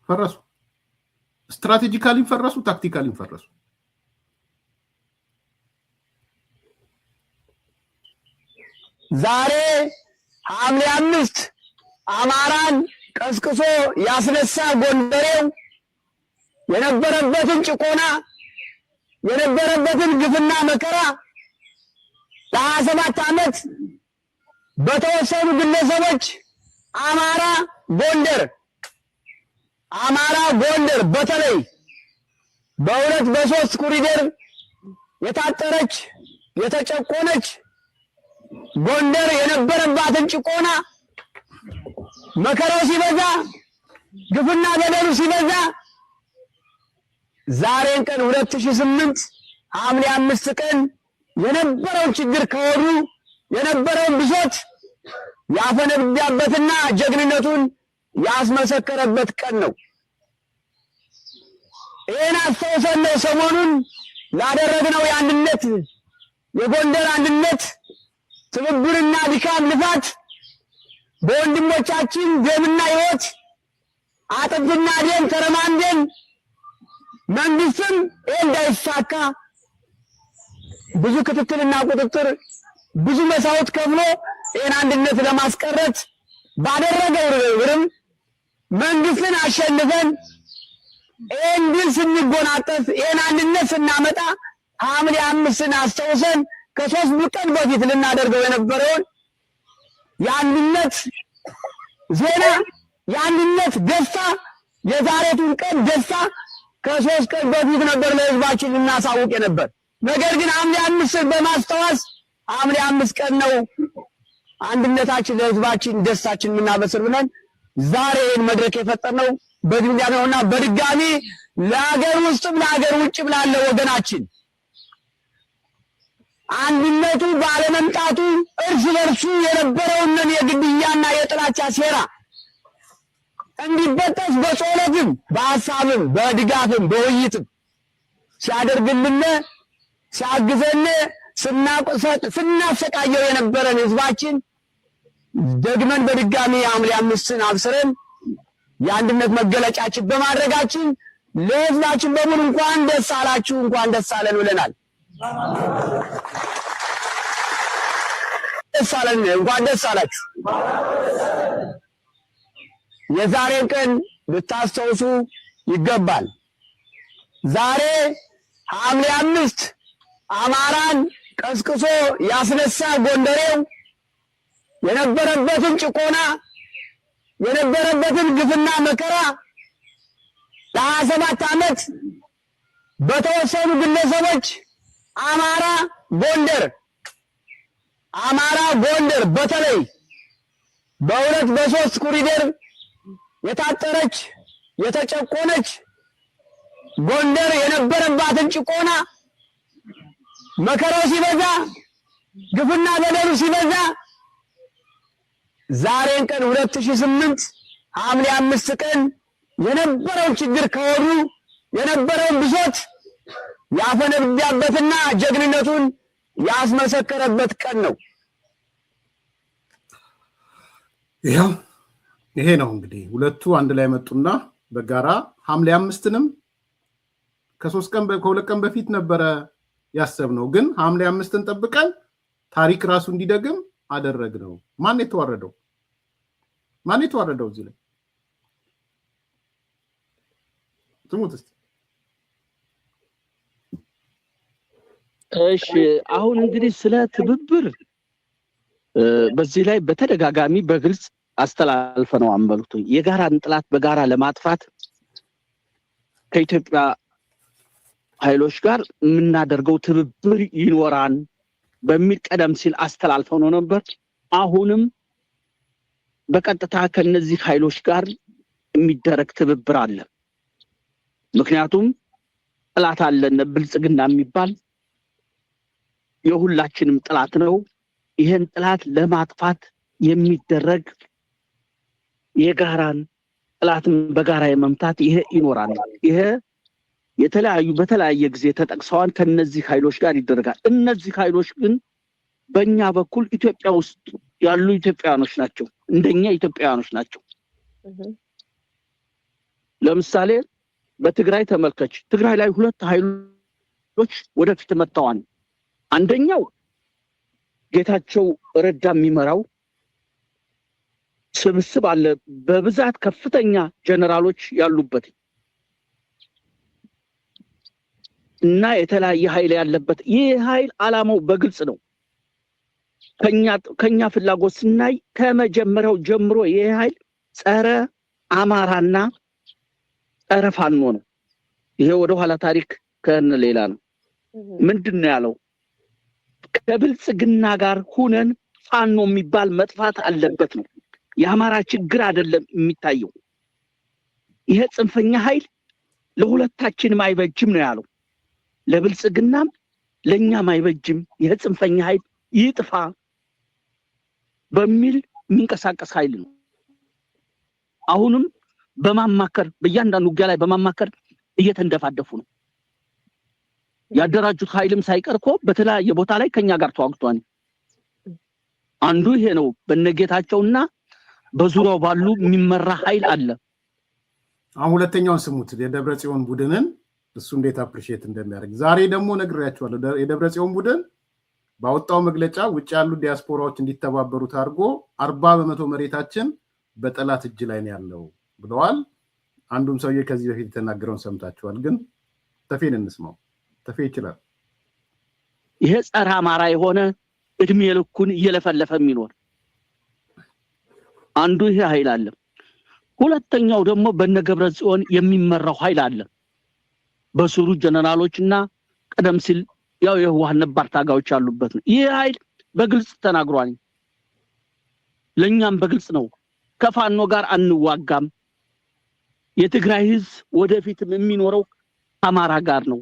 ፈረሱ። ስትራቴጂካሊ ፈረሱ፣ ታክቲካሊ ፈረሱ። ዛሬ ሐምሌ 5 አማራን ቀስቅሶ ያስነሳ ጎንደሬው የነበረበትን ጭቆና የነበረበትን ግፍና መከራ ለ27 ዓመት በተወሰኑ ግለሰቦች አማራ ጎንደር በተለይ በሁለት በሶስት ኮሪደር የታጠረች የተጨቆነች ጎንደር የነበረባትን ጭቆና መከራው ሲበዛ ግፍና በደሉ ሲበዛ ዛሬን ቀን 2008 ሐምሌ 5 ቀን የነበረውን ችግር ከወዱ የነበረውን ብሶት ያፈነዳበትና ጀግንነቱን ያስመሰከረበት ቀን ነው። ይሄን አስተውሰን ነው ሰሞኑን ላደረግነው የአንድነት የጎንደር አንድነት ትብብርና ድካም ልፋት በወንድሞቻችን ደምና ሕይወት አጥንትና ደም ተረማምደን መንግስትም እንዳይሳካ ብዙ ክትትልና ቁጥጥር ብዙ መስዋዕት ከፍሎ ይህን አንድነት ለማስቀረት ባደረገው ርብርብ መንግስትን አሸንፈን ይህን ድል ስንጎናጠፍ ይህን አንድነት ስናመጣ ሐምሌ 5ን አስተውሰን ከ3 ቀን በፊት ልናደርገው የነበረውን የአንድነት ዜና የአንድነት ደስታ የዛሬቱን ቀን ደስታ ከ3 ቀን በፊት ነበር ለህዝባችን ልናሳውቅ የነበር። ነገር ግን ሐምሌ 5 በማስተዋስ ሐምሌ 5 ቀን ነው አንድነታችን ለህዝባችን ደስታችን የምናበስር ብለን ዛሬ መድረክ የፈጠርነው በዚህ ምክንያት ነውና በድጋሚ ለሀገር ውስጥም ለሀገር ውጭም ላለ ወገናችን አንድነቱ ባለመምጣቱ እርስ በርሱ የነበረውን የግድያና የጥላቻ ሴራ እንዲበጠስ በጸሎትም በሐሳብም በድጋፍም በውይይትም ሲያደርግልን ሲያግዘን ስናሰቃየው የነበረን ህዝባችን ደግመን በድጋሚ ሐምሌ 5ን አብስረን የአንድነት መገለጫችን በማድረጋችን ለህዝባችን በሙሉ እንኳን ደስ አላችሁ እንኳን ደስ አለን ብለናል። ደስ አለን እንኳን ደስ አላችሁ። የዛሬን ቀን ልታስተውሱ ይገባል። ዛሬ ሐምሌ 5 አማራን ቀስቅሶ ያስነሳ ጎንደሬው የነበረበትን ጭቆና የነበረበትን ግፍና መከራ ለ27 ዓመት በተወሰኑ ግለሰቦች አማራ ጎንደር በተለይ በሁለት በሶስት ኮሪደር የታጠረች የተጨቆነች ጎንደር የነበረባትን ጭቆና መከራው ሲበዛ ግፍና በደሉ ሲበዛ ዛሬን ቀን 2008 ሐምሌ 5 ቀን የነበረው ችግር ከወሩ የነበረው ብሶት ያፈነዳበትና ጀግንነቱን ያስመሰከረበት ቀን ነው። ይሄ ነው እንግዲህ ሁለቱ አንድ ላይ መጡና በጋራ ሐምሌ 5ንም ከሁለት ቀን በፊት ነበረ ያሰብነው፣ ግን ሐምሌ 5ን ጠብቀን ታሪክ ራሱ እንዲደግም አደረግነው። ማን የተዋረደው እዚህ ላይ ስሙት እስቲ። እሺ አሁን እንግዲህ ስለ ትብብር በዚህ ላይ በተደጋጋሚ በግልጽ አስተላልፈነው አንበሉት የጋራን ጥላት በጋራ ለማጥፋት ከኢትዮጵያ ኃይሎች ጋር የምናደርገው ትብብር ይኖራን በሚል ቀደም ሲል አስተላልፈው ነው ነበር። አሁንም በቀጥታ ከነዚህ ኃይሎች ጋር የሚደረግ ትብብር አለ። ምክንያቱም ጥላት አለን፣ ብልጽግና የሚባል የሁላችንም ጥላት ነው። ይሄን ጥላት ለማጥፋት የሚደረግ የጋራን ጥላትን በጋራ የመምታት ይሄ ይኖራል። ይሄ በተለያየ ጊዜ ተጠቅሰዋል። ከነዚህ ኃይሎች ጋር ይደረጋል። እነዚህ ኃይሎች ግን በእኛ በኩል ኢትዮጵያ ውስጥ ያሉ ኢትዮጵያውያኖች ናቸው፣ እንደኛ ኢትዮጵያውያኖች ናቸው። ለምሳሌ በትግራይ ተመልከች። ትግራይ ላይ ሁለት ኃይሎች ወደፊት መጥተዋል። አንደኛው ጌታቸው ረዳ የሚመራው ስብስብ አለ፣ በብዛት ከፍተኛ ጀነራሎች ያሉበት እና የተለያየ ኃይል ያለበት። ይህ ኃይል አላማው በግልጽ ነው። ከኛ ፍላጎት ስናይ ከመጀመሪያው ጀምሮ ይህ ኃይል ጸረ አማራና ጸረ ፋኖ ነው። ይሄ ወደ ኋላ ታሪክ ሌላ ነው። ምንድነው ያለው? ከብልጽግና ጋር ሁነን ፋኖ የሚባል መጥፋት አለበት ነው። የአማራ ችግር አይደለም የሚታየው። ይሄ ጽንፈኛ ኃይል ለሁለታችንም አይበጅም ነው ያለው። ለብልጽግናም ለኛም አይበጅም። ይሄ ጽንፈኛ ኃይል ይጥፋ በሚል የሚንቀሳቀስ ኃይል ነው። አሁንም በማማከር በእያንዳንዱ ውጊያ ላይ በማማከር እየተንደፋደፉ ነው። ያደራጁት ኃይልም ሳይቀርኮ በተለያየ ቦታ ላይ ከኛ ጋር ተዋግቷል። አንዱ ይሄ ነው። በነጌታቸውና በዙሪያው ባሉ የሚመራ ኃይል አለ። አሁን ሁለተኛውን ስሙት፣ የደብረጽዮን ቡድንን እሱ እንዴት አፕሪሺየት እንደሚያደርግ ዛሬ ደግሞ ነግሬያቸዋለሁ። የደብረጽዮን ቡድን ባወጣው መግለጫ ውጭ ያሉ ዲያስፖራዎች እንዲተባበሩት አድርጎ 40% መሬታችን በጠላት እጅ ላይ ነው ያለው ብለዋል። አንዱም ሰውዬ ከዚህ በፊት የተናገረውን ሰምታችኋል። ግን ተፌን እንስማው። ተፌ ይችላል። ይሄ ጸረ አማራ የሆነ እድሜ ልኩን እየለፈለፈ የሚኖር አንዱ ይሄ ኃይል አለ። ሁለተኛው ደግሞ በነገብረጽዮን የሚመራው ኃይል አለ። በሱሩ ጀነራሎችና ቀደም ሲል ያው የህወሓት ነባር ታጋዮች ያሉበት ነው። ይሄ ኃይል በግልጽ ተናግሯል። ለኛም በግልጽ ነው። ከፋኖ ጋር አንዋጋም። የትግራይ ህዝብ ወደፊትም የሚኖረው አማራ ጋር ነው።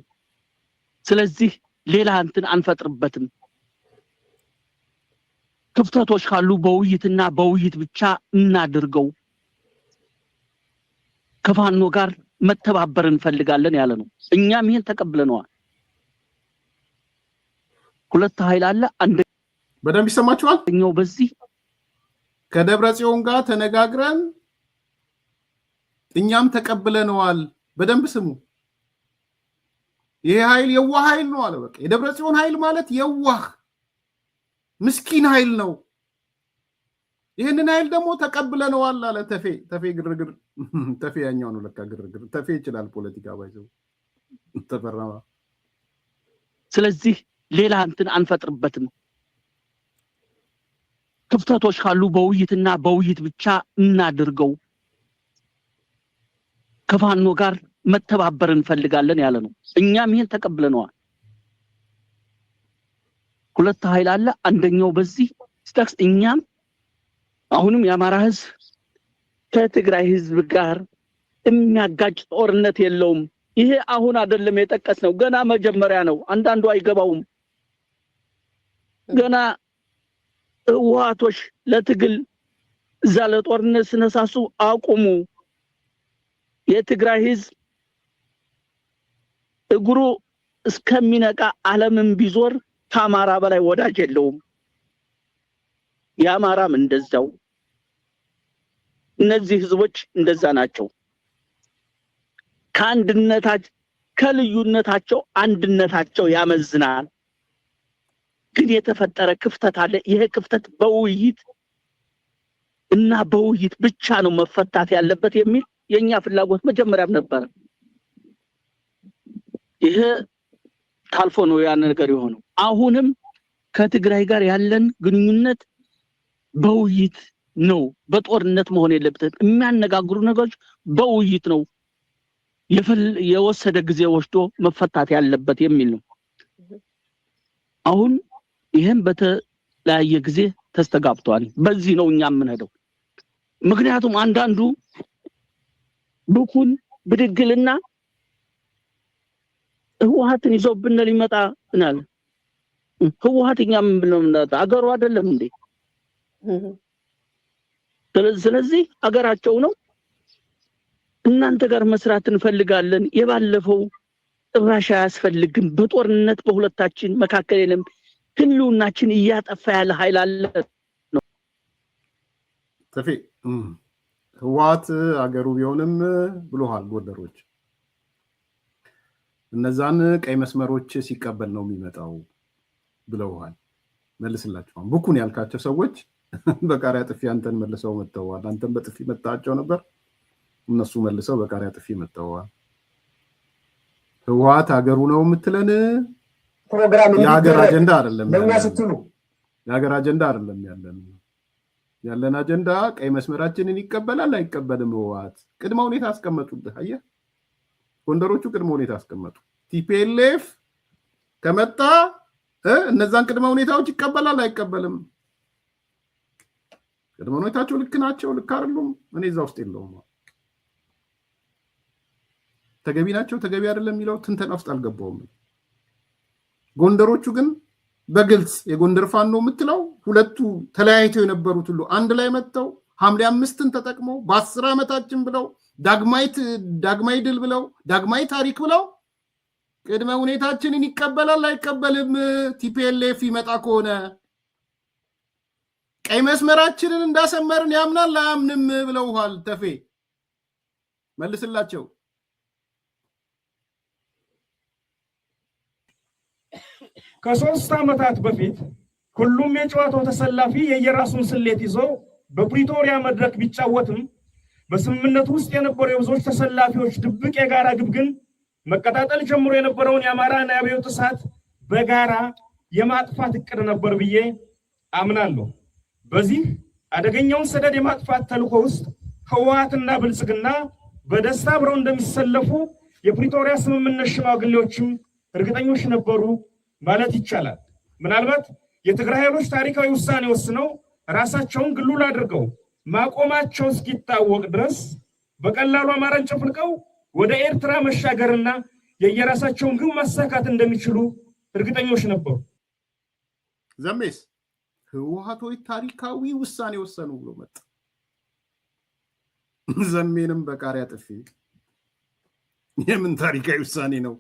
ስለዚህ ሌላ እንትን አንፈጥርበትም። ክፍተቶች ካሉ በውይይትና በውይይት ብቻ እናድርገው። ከፋኖ ጋር መተባበር እንፈልጋለን ያለ ነው። እኛም ይሄን ተቀብለነዋል። ሁለት ኃይል አለ። በደንብ ይሰማችኋል። እኛው በዚህ ከደብረጽዮን ጋር ተነጋግረን እኛም ተቀብለነዋል። በደንብ ስሙ። ይሄ ኃይል የዋህ ኃይል ነው አለ። በቃ የደብረጽዮን ኃይል ማለት የዋህ ምስኪን ኃይል ነው። ይህንን ኃይል ደግሞ ተቀብለነዋል አለ ተፌ ግርግር ተፌ ያኛው ነው ለካ ግርግር ተፌ ይችላል ፖለቲካ ባይዘው ተፈራማ። ስለዚህ ሌላ እንትን አንፈጥርበትም። ክፍተቶች ካሉ በውይይትና በውይይት ብቻ እናድርገው። ከፋኖ ጋር መተባበር እንፈልጋለን ያለ ነው። እኛም ይሄን ተቀብለነዋል። ሁለት ኃይል አለ። አንደኛው በዚህ ስታክስ እኛም አሁንም የአማራ ህዝብ ከትግራይ ህዝብ ጋር የሚያጋጭ ጦርነት የለውም። ይሄ አሁን አይደለም የጠቀስነው፣ ገና መጀመሪያ ነው። አንዳንዱ አይገባውም። ገና ህወሓቶች ለትግል እዛ ለጦርነት ስነሳሱ አቁሙ። የትግራይ ህዝብ እግሩ እስከሚነቃ ዓለምን ቢዞር ከአማራ በላይ ወዳጅ የለውም። የአማራም እንደዛው። እነዚህ ህዝቦች እንደዛ ናቸው። ከልዩነታቸው አንድነታቸው ያመዝናል። ግን የተፈጠረ ክፍተት አለ። ይሄ ክፍተት በውይይት እና በውይይት ብቻ ነው መፈታት ያለበት የሚል የኛ ፍላጎት መጀመሪያም ነበር። ይሄ ታልፎ ነው ያን ነገር የሆነው። አሁንም ከትግራይ ጋር ያለን ግንኙነት በውይይት ነው። በጦርነት መሆን የለበትም። የሚያነጋግሩ ነገሮች በውይይት ነው የወሰደ ጊዜ ወስዶ መፈታት ያለበት የሚል ነው። አሁን ይሄን በተለያየ ጊዜ ተስተጋብቷል። በዚህ ነው እኛ የምንሄደው። ምክንያቱም አንዳንዱ ብኩን ብድግልና ህወሓትን ይዞብን ሊመጣ እናል። ህወሓትኛ ምን ብለው አገሩ አይደለም እንዴ? ስለዚህ አገራቸው ነው። እናንተ ጋር መስራት እንፈልጋለን። የባለፈው ጥራሻ ያስፈልግም። በጦርነት በሁለታችን መካከል የለም ህልውናችን እያጠፋ ያለ ኃይል አለ ነው። ተፌ ህወሓት አገሩ ቢሆንም ብሎሃል ጎንደሮች እነዛን ቀይ መስመሮች ሲቀበል ነው የሚመጣው ብለውሃል። መልስላቸው። ብኩን ያልካቸው ሰዎች በቃሪያ ጥፊ አንተን መልሰው መተዋል። አንተን በጥፊ መታቸው ነበር፣ እነሱ መልሰው በቃሪያ ጥፊ መተዋል። ህወሓት አገሩ ነው የምትለን የሀገር አጀንዳ አይደለም። የሀገር አጀንዳ አይደለም ያለን አጀንዳ ቀይ መስመራችንን ይቀበላል አይቀበልም ህወሓት። ቅድመ ሁኔታ አስቀመጡልህ። አየህ ጎንደሮቹ ቅድመ ሁኔታ አስቀመጡ። ቲፒኤልኤፍ ከመጣ እነዛን ቅድመ ሁኔታዎች ይቀበላል አይቀበልም። ቅድመ ሁኔታቸው ልክ ናቸው ልክ አይደሉም እኔ እዛ ውስጥ የለውም። ተገቢ ናቸው ተገቢ አይደለም የሚለው ትንተና ውስጥ አልገባውም። ጎንደሮቹ ግን በግልጽ የጎንደር ፋኖ የምትለው ሁለቱ ተለያይተው የነበሩት ሁሉ አንድ ላይ መጥተው ሐምሌ 5ን ተጠቅመው በ10 ዓመታችን ብለው ዳግማይ ድል ብለው ዳግማይ ታሪክ ብለው ቅድመ ሁኔታችንን ይቀበላል አይቀበልም ቲፒኤልኤፍ ይመጣ ከሆነ ቀይ መስመራችንን እንዳሰመርን ያምናል አያምንም ብለውሃል። ተፌ መልስላቸው። ከ3 ዓመታት በፊት ሁሉም የጨዋታው ተሰላፊ የየራሱን ስሌት ይዞ በፕሪቶሪያ መድረክ ቢጫወትም በስምምነቱ ውስጥ የነበሩ የብዙዎች ተሰላፊዎች ድብቅ የጋራ ግብ ግን መቀጣጠል ጀምሮ የነበረውን የአማራና የአብዮት እሳት በጋራ የማጥፋት እቅድ ነበር ብዬ አምናለሁ። በዚህ አደገኛውን ሰደድ የማጥፋት ተልዕኮ ውስጥ ህወሓትና ብልጽግና በደስታ አብረው እንደሚሰለፉ የፕሪቶሪያ ስምምነት ሽማግሌዎችም እርግጠኞች ነበሩ ማለት ይቻላል። ምናልባት የትግራይ ኃይሎች ታሪካዊ ውሳኔ ወስነው ራሳቸውን ግሉል አድርገው ማቆማቸው እስኪታወቅ ድረስ በቀላሉ አማራን ጨፍልቀው ወደ ኤርትራ መሻገርና የየራሳቸውን ግብ ማሳካት እንደሚችሉ እርግጠኞች ነበሩ። ዘሜስ ህወሓቶች ታሪካዊ ውሳኔ ወሰኑ ብሎ መጣ። ዘሜንም በቃሪያ ጥፊ። የምን ታሪካዊ ውሳኔ ነው?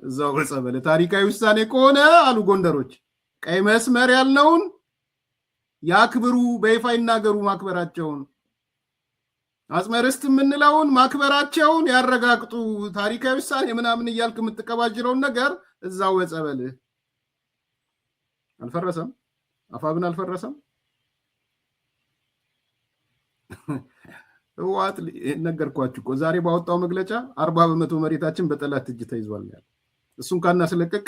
እዛው በጸበለ ታሪካዊ ውሳኔ ከሆነ አሉ ጎንደሮች ቀይ መስመር ያልነውን ያክብሩ፣ በይፋ ይናገሩ ማክበራቸውን፣ አጽመርስት የምንለውን ማክበራቸውን ያረጋግጡ። ታሪካዊ ውሳኔ ምናምን እያልክ የምትቀባጅረውን ነገር እዛው በጸበል። አልፈረሰም፣ አፋብን አልፈረሰም። ህወሓት ነገርኳችሁ እኮ ዛሬ ባወጣው መግለጫ 40% መሬታችን በጠላት እጅ ተይዟል ያለ እሱን ካናስለቀቅ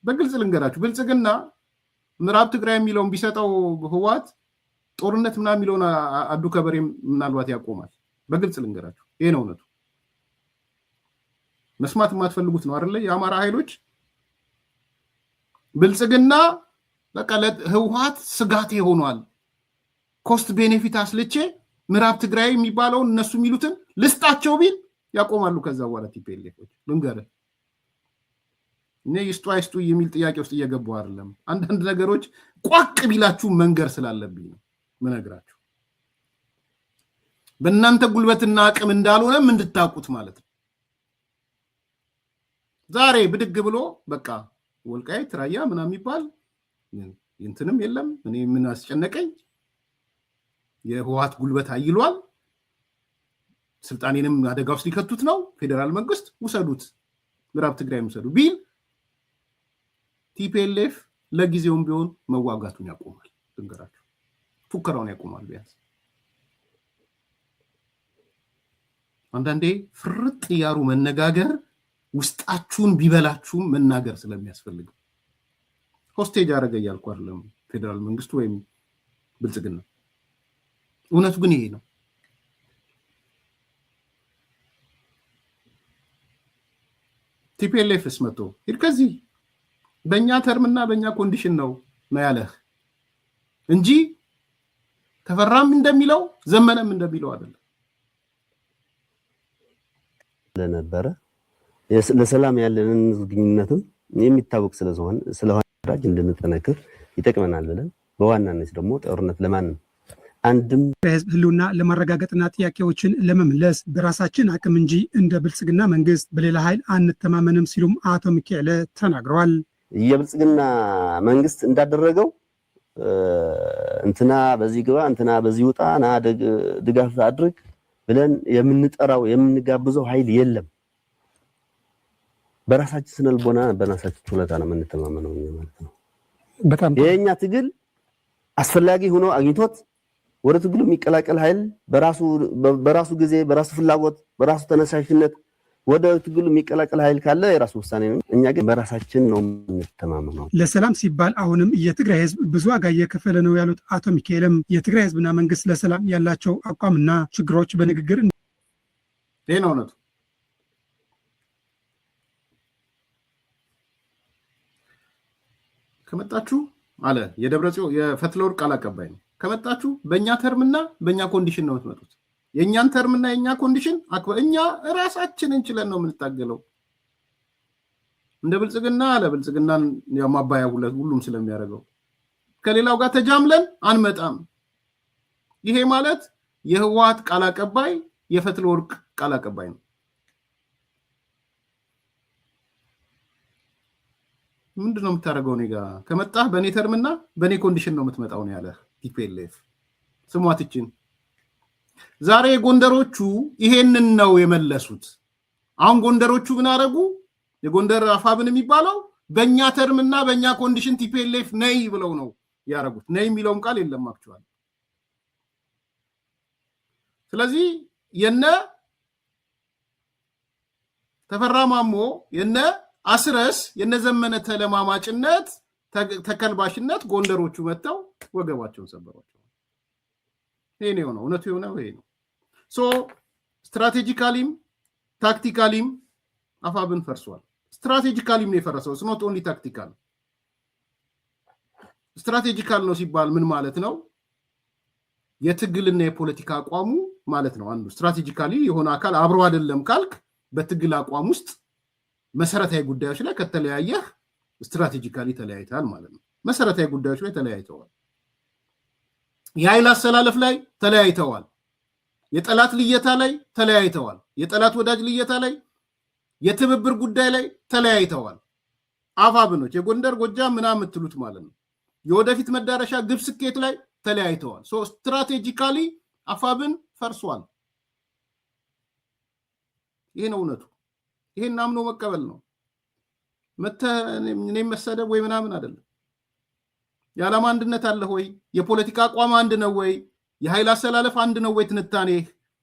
በግልጽ ልንገራችሁ ብልጽግና ምዕራብ ትግራይ የሚለውን ቢሰጠው ህወሓት ጦርነት ምናምን የሚለውን አዱ ከበሬ ምናልባት ያቆማል። በግልጽ ልንገራችሁ ይሄ ነው እውነቱ። መስማት የማትፈልጉት ነው አይደለ? የአማራ ኃይሎች ብልጽግና በቃ ለህወሓት ስጋት ሆኗል። ኮስት ቤኔፊት አስልቼ ምዕራብ ትግራይ የሚባለውን እነሱ የሚሉትን ልስጣቸው ቢል ያቆማሉ። ከዛ በኋላ ቲፒኤልኤፎች ልንገርህ እኔ ይስጡ አይስጡ የሚል ጥያቄ ውስጥ እየገቡ አይደለም። አንዳንድ ነገሮች ቋቅ ቢላችሁ መንገር ስላለብኝ ነው ምነግራችሁ። በእናንተ ጉልበትና አቅም እንዳልሆነም እንድታውቁት ማለት ነው። ዛሬ ብድግ ብሎ በቃ ወልቃይት ራያ ምናምን የሚባል እንትንም የለም እኔ ምን አስጨነቀኝ፣ የህወሓት ጉልበት አይሏል፣ ስልጣኔንም አደጋ ውስጥ ሊከቱት ነው፣ ፌዴራል መንግስት ውሰዱት፣ ምዕራብ ትግራይ ውሰዱ ቢል ቲፒኤልኤፍ ለጊዜውም ቢሆን መዋጋቱን ያቆማል። ልንገራችሁ ፉከራውን ያቆማል። ቢያንስ አንዳንዴ ፍርጥ ያሩ መነጋገር ውስጣችሁን ቢበላችሁም መናገር ስለሚያስፈልግ ሆስቴጅ አረገ እያልኩ አይደለም ፌዴራል መንግስቱ ወይም ብልጽግና። እውነቱ ግን ይሄ ነው። ቲፒኤልኤፍስ መጥቶ ሂድ ከዚህ በእኛ ተርምና በእኛ ኮንዲሽን ነው ያለህ እንጂ ተፈራም እንደሚለው ዘመነም እንደሚለው አይደለም። ለነበረ ለሰላም ያለንን ግንኙነትም የሚታወቅ ስለሆነ ራጅ እንድንጠነክር ይጠቅመናል ብለን በዋናነት ደግሞ ጦርነት ለማንም አንድም በህዝብ ህልውና ለማረጋገጥና ጥያቄዎችን ለመመለስ በራሳችን አቅም እንጂ እንደ ብልጽግና መንግስት በሌላ ኃይል አንተማመንም ሲሉም አቶ ሚካኤል ተናግረዋል። የብልጽግና መንግስት እንዳደረገው እንትና በዚህ ግባ እንትና በዚህ ውጣ ና ድጋፍ አድርግ ብለን የምንጠራው የምንጋብዘው ኃይል የለም። በራሳችን ስነልቦና በራሳችን ችሎታ ነው የምንተማመነው ማለት ነው። በጣም የኛ ትግል አስፈላጊ ሆኖ አግኝቶት ወደ ትግሉ የሚቀላቀል ኃይል በራሱ ጊዜ በራሱ ፍላጎት በራሱ ተነሳሽነት ወደ ትግሉ የሚቀላቀል ኃይል ካለ የራሱ ውሳኔ ነው። እኛ ግን በራሳችን ነው የምንተማመነው። ለሰላም ሲባል አሁንም የትግራይ ህዝብ ብዙ ዋጋ እየከፈለ ነው ያሉት አቶ ሚካኤልም የትግራይ ህዝብና መንግስት ለሰላም ያላቸው አቋምና ችግሮች በንግግር ይሄ ነው እውነቱ። ከመጣችሁ አለ የደብረጽዮን የፈትለወርቅ ቃል አቀባይ ነው። ከመጣችሁ በእኛ ተርምና በእኛ ኮንዲሽን ነው የምትመጡት። የእኛን ተርምና የእኛ ኮንዲሽን እኛ ራሳችንን እንችለን ነው የምንታገለው። እንደ ብልጽግና አለ ብልጽግናን ማባያ ሁሉም ስለሚያደርገው ከሌላው ጋር ተጃምለን አንመጣም። ይሄ ማለት የህወሓት ቃል አቀባይ የፈትለወርቅ ቃል አቀባይ ነው። ምንድነው የምታደርገው? እኔ ጋር ከመጣህ በእኔ ተርምና በእኔ ኮንዲሽን ነው የምትመጣው ነው ያለ ቲፒኤልኤፍ። ስሟትችን ዛሬ ጎንደሮቹ ይሄንን ነው የመለሱት። አሁን ጎንደሮቹ ምን አደረጉ? የጎንደር አፋብን የሚባለው በእኛ ተርምና በእኛ ኮንዲሽን ቲፒኤልኤፍ ነይ ብለው ነው ያደረጉት። ነይ የሚለውም ቃል የለም አክቹዋሊ። ስለዚህ የነ ተፈራ ማሞ የነ አስረስ የነዘመነ ተለማማጭነት ተከልባሽነት ጎንደሮቹ መጥተው ወገባቸውን ሰበሯቸው። ይሄ ነው የሆነው። እውነቱ የሆነው ይሄ ነው። ሶ ስትራቴጂካሊም ታክቲካሊም አፋብን ፈርሷል። ስትራቴጂካሊም ነው የፈረሰው። ኖት ኦንሊ ታክቲካል። ስትራቴጂካል ነው ሲባል ምን ማለት ነው? የትግልና የፖለቲካ አቋሙ ማለት ነው። አንዱ ስትራቴጂካሊ የሆነ አካል አብሮ አይደለም ካልክ በትግል አቋም ውስጥ መሰረታዊ ጉዳዮች ላይ ከተለያየህ ስትራቴጂካሊ ተለያይተዋል ማለት ነው። መሰረታዊ ጉዳዮች ላይ ተለያይተዋል። የኃይል አሰላለፍ ላይ ተለያይተዋል። የጠላት ልየታ ላይ ተለያይተዋል። የጠላት ወዳጅ ልየታ ላይ፣ የትብብር ጉዳይ ላይ ተለያይተዋል። አፋብኖች የጎንደር ጎጃም ምናምን የምትሉት ማለት ነው። የወደፊት መዳረሻ ግብ ስኬት ላይ ተለያይተዋል። ሶ ስትራቴጂካሊ አፋብን ፈርሷል። ይሄ ነው እውነቱ። ይሄን አምኖ መቀበል ነው። እኔም መሰደብ ወይ ምናምን አይደለም። የዓላማ አንድነት አለ ወይ? የፖለቲካ አቋም አንድ ነው ወይ? የኃይል አሰላለፍ አንድ ነው ወይ ትንታኔ?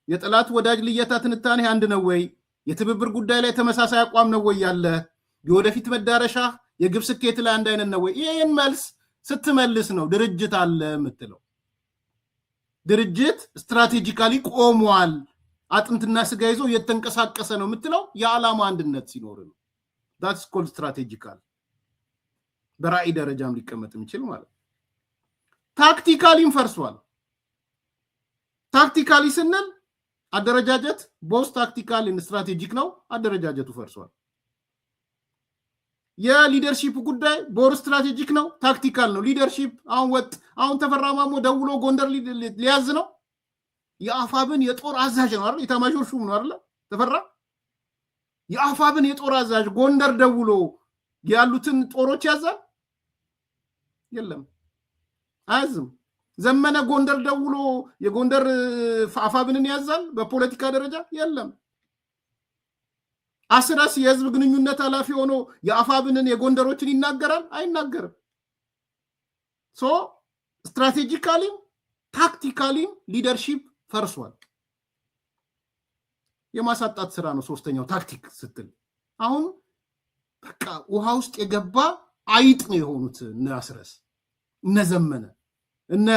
የጠላት ወዳጅ ልየታ ትንታኔ አንድ ነው ወይ? የትብብር ጉዳይ ላይ ተመሳሳይ አቋም ነው ወይ ያለ? የወደፊት መዳረሻ የግብ ስኬት ላይ አንድ አይነት ነው ወይ? ይህን መልስ ስትመልስ ነው ድርጅት አለ የምትለው። ድርጅት ስትራቴጂካሊ ቆሟል፣ አጥንትና ስጋ ይዞ እየተንቀሳቀሰ ነው የምትለው የዓላማ አንድነት ሲኖር ነው። ዳትስ ኮልድ ስትራቴጂካል። በራዕይ ደረጃም ሊቀመጥ የሚችል ማለት። ታክቲካሊም ፈርሷል። ታክቲካሊ ስንል አደረጃጀት ቦስ ታክቲካል ስትራቴጂክ ነው። አደረጃጀቱ ፈርሷል። የሊደርሺፕ ጉዳይ ቦር ስትራቴጂክ ነው፣ ታክቲካል ነው። ሊደርሺፕ አሁን ተፈራ ማሞ ደውሎ ጎንደር ሊያዝ ነው። የአፋብን የጦር አዛዥ ነው አይደል? የኤታማዦር ሹም ነው አይደል? ተፈራ የአፋብን የጦር አዛዥ ጎንደር ደውሎ ያሉትን ጦሮች ያዛል? የለም፣ አያዝም። ዘመነ ጎንደር ደውሎ የጎንደር አፋብንን ያዛል? በፖለቲካ ደረጃ የለም። አስረስ የህዝብ ግንኙነት ኃላፊ ሆኖ የአፋብንን የጎንደሮችን ይናገራል? አይናገርም። ሶ ስትራቴጂካሊም ታክቲካሊም ሊደርሺፕ ፈርሷል። የማሳጣት ስራ ነው ሶስተኛው ታክቲክ ስትል። አሁን በቃ ውሃ ውስጥ የገባ አይጥ ነው የሆኑት እነ አስረስ እነ ዘመነ እነ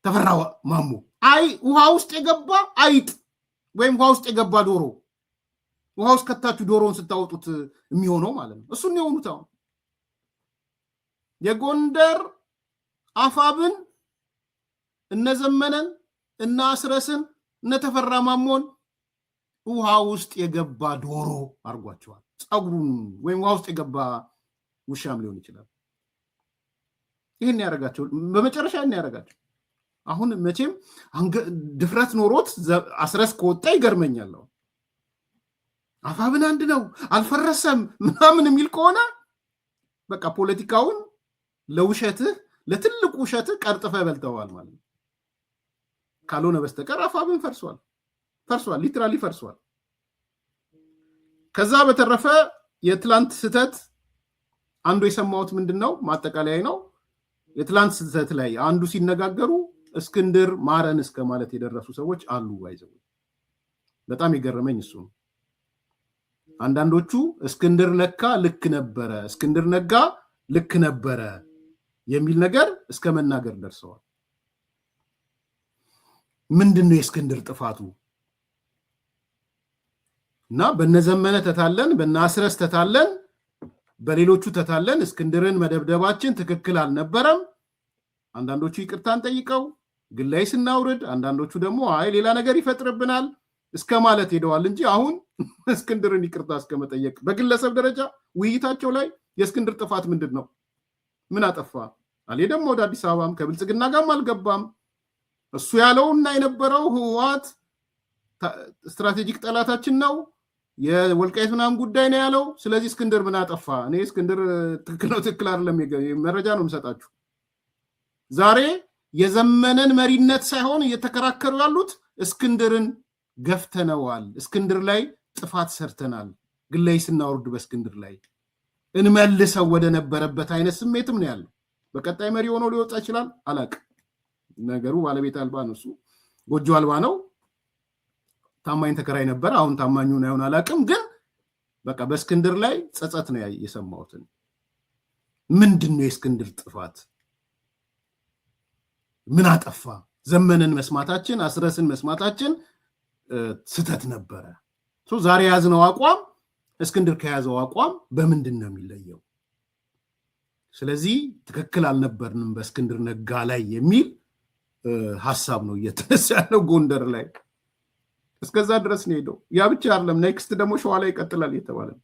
ተፈራ ማሞ። ውሃ ውስጥ የገባ አይጥ ወይም ውሃ ውስጥ የገባ ዶሮ። ውሃ ውስጥ ከታችሁ ዶሮውን ስታወጡት የሚሆነው ማለት ነው። እሱን የሆኑት አሁን የጎንደር አፋብን እነ ዘመነን እነ አስረስን እነ ተፈራ ማሞን ውሃ ውስጥ የገባ ዶሮ አድርጓቸዋል። ጸጉሩን ወይም ውሃ ውስጥ የገባ ውሻም ሊሆን ይችላል። ይህን ያደረጋቸው በመጨረሻ ይህን ያደረጋቸው። አሁን መቼም ድፍረት ኖሮት አስረስ ከወጣ ይገርመኛል። አፋብን አንድ ነው አልፈረሰም ምናምን የሚል ከሆነ በቃ ፖለቲካውን ለውሸትህ ለትልቁ ውሸትህ ቀርጥፈ በልተዋል ማለት ነው። ካልሆነ በስተቀር አፋብን ፈርሷል፣ ሊትራሊ ፈርሷል። ከዛ በተረፈ የትላንት ስህተት አንዱ የሰማሁት ምንድን ነው ማጠቃለያ ነው። የትላንት ስህተት ላይ አንዱ ሲነጋገሩ እስክንድር ማረን እስከ ማለት የደረሱ ሰዎች አሉ። ባይዘው በጣም የገረመኝ እሱ ነው። አንዳንዶቹ እስክንድር ነጋ ልክ ነበረ የሚል ነገር እስከ መናገር ደርሰዋል። ምንድነው የእስክንድር ጥፋቱ? እና በነዘመነ ተታለን፣ በናስረስ ተታለን፣ በሌሎቹ ተታለን እስክንድርን መደብደባችን ትክክል አልነበረም። አንዳንዶቹ ይቅርታን ጠይቀው ግላይ ስናውርድ፣ አንዳንዶቹ ደግሞ አይ ሌላ ነገር ይፈጥርብናል እስከ ማለት ሄደዋል እንጂ አሁን እስክንድርን ይቅርታ እስከ መጠየቅ በግለሰብ ደረጃ ውይይታቸው ላይ የእስክንድር ጥፋት ምንድን ነው? ምን አጠፋ? አልሄደም ወደ አዲስ አበባም ከብልጽግና ጋርም አልገባም። እሱ ያለውና የነበረው ህወሓት ስትራቴጂክ ጠላታችን ነው፣ የወልቃይት ምናምን ጉዳይ ነው ያለው። ስለዚህ እስክንድር ምን አጠፋ? እኔ እስክንድር ትክክል ነው ትክክል አይደለም መረጃ ነው የምሰጣችሁ። ዛሬ የዘመነን መሪነት ሳይሆን እየተከራከሩ ያሉት እስክንድርን ገፍተነዋል፣ እስክንድር ላይ ጥፋት ሰርተናል፣ ግላይ ስናወርድ በእስክንድር ላይ እንመልሰው ወደ ነበረበት አይነት ስሜትም ነው ያለው። በቀጣይ መሪ ሆኖ ሊወጣ ይችላል፣ አላቅም። ነገሩ ባለቤት አልባ ነው፣ እሱ ጎጆ አልባ ነው። ታማኝ ተከራይ ነበር፣ አሁን ታማኙን አይሆን አላቅም። ግን በቃ በእስክንድር ላይ ጸጸት ነው የሰማሁትን። ምንድን ነው የእስክንድር ጥፋት? ምን አጠፋ? ዘመንን መስማታችን አስረስን መስማታችን ስተት ነበረ። ዛሬ የያዝነው አቋም እስክንድር ከያዘው አቋም በምንድን ነው የሚለየው? ስለዚህ ትክክል አልነበርንም በእስክንድር ነጋ ላይ የሚል ሀሳብ ነው እየተነሳ ያለው ጎንደር ላይ። እስከዛ ድረስ ነው ሄደው። ያ ብቻ አይደለም፣ ኔክስት ደግሞ ሸዋ ላይ ይቀጥላል እየተባለ ነው።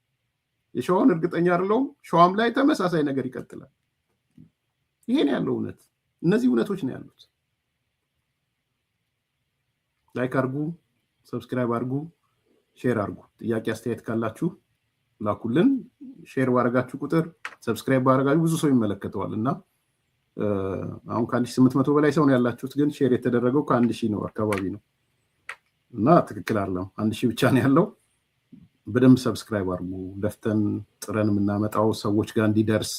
የሸዋውን እርግጠኛ አይደለሁም፣ ሸዋም ላይ ተመሳሳይ ነገር ይቀጥላል። ይሄን ያለው እውነት፣ እነዚህ እውነቶች ነው ያሉት። ላይክ አርጉ፣ ሰብስክራይብ አርጉ፣ ሼር አርጉ። ጥያቄ አስተያየት ካላችሁ ላኩልን። ሼር ባረጋችሁ ቁጥር ሰብስክራይብ ባረጋችሁ ብዙ ሰው ይመለከተዋል እና አሁን ከ1800 በላይ ሰው ነው ያላችሁት፣ ግን ሼር የተደረገው ከ1000 ነው አካባቢ ነው እና ትክክል አይደለም። 1000 ብቻ ነው ያለው። በደንብ ሰብስክራይብ አርጉ። ለፍተን ጥረን የምናመጣው ሰዎች ጋር እንዲደርስ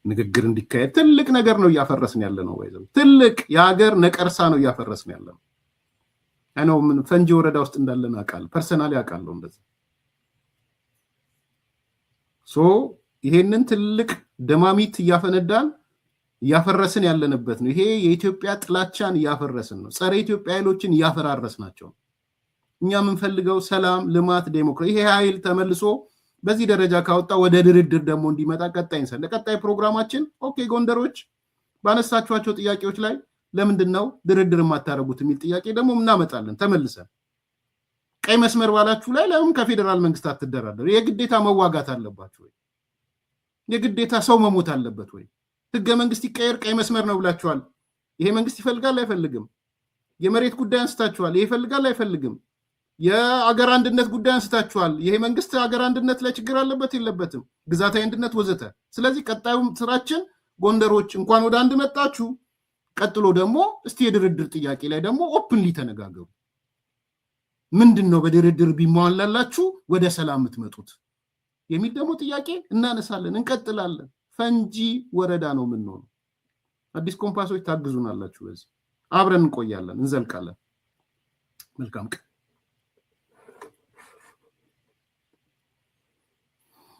ንግግር እንዲካሄድ ትልቅ ነገር ነው እያፈረስን ያለ ነው። ወይዘው ትልቅ የሀገር ነቀርሳ ነው እያፈረስን ያለ ነው። አይነው ምን ፈንጂ ወረዳ ውስጥ እንዳለን አውቃለሁ፣ ፐርሰናሊ አውቃለሁ እንደዛ። ይሄንን ትልቅ ደማሚት እያፈነዳን እያፈረስን ያለንበት ነው። ይሄ የኢትዮጵያ ጥላቻን እያፈረስን ነው። ጸረ ኢትዮጵያ ኃይሎችን እያፈራረስናቸው። እኛ የምንፈልገው ሰላም፣ ልማት፣ ዴሞክራሲ። ይሄ ኃይል ተመልሶ በዚህ ደረጃ ካወጣ ወደ ድርድር ደግሞ እንዲመጣ ለቀጣይ ፕሮግራማችን ኦኬ ጎንደሮች ባነሳችኋቸው ጥያቄዎች ላይ ለምንድነው ድርድር የማታረጉት የሚል ጥያቄ ደግሞ እናመጣለን ተመልሰን። ቀይ መስመር ባላችሁ ላይ ለምን ከፌደራል መንግስት አትደራደሩ? የግዴታ መዋጋት አለባችሁ ወይ? የግዴታ ሰው መሞት አለበት ወይ? ህገ መንግስት ይቀየር ቀይ መስመር ነው ብላችኋል። ይሄ መንግስት ይፈልጋል አይፈልግም? የመሬት ጉዳይ አንስታችኋል። ይሄ ይፈልጋል አይፈልግም? የአገር አንድነት ጉዳይ አንስታችኋል። ይሄ መንግስት አገር አንድነት ላይ ችግር አለበት የለበትም? ግዛታዊ አንድነት ወዘተ። ስለዚህ ቀጣዩ ስራችን ጎንደሮች እንኳን ወደ አንድ መጣችሁ፣ ቀጥሎ ደግሞ እስቲ የድርድር ጥያቄ ላይ ደግሞ ኦፕንሊ ተነጋገሩ። ምንድነው በድርድር ቢሟላላችሁ ወደ ሰላም የምትመጡት የሚል ደግሞ ጥያቄ እናነሳለን፣ እንቀጥላለን። ፈንጂ ወረዳ ነው የምንሆነው። አዲስ ኮምፓሶች ታግዙናላችሁ። በዚህ አብረን እንቆያለን፣ እንዘልቃለን። መልካም ቀን።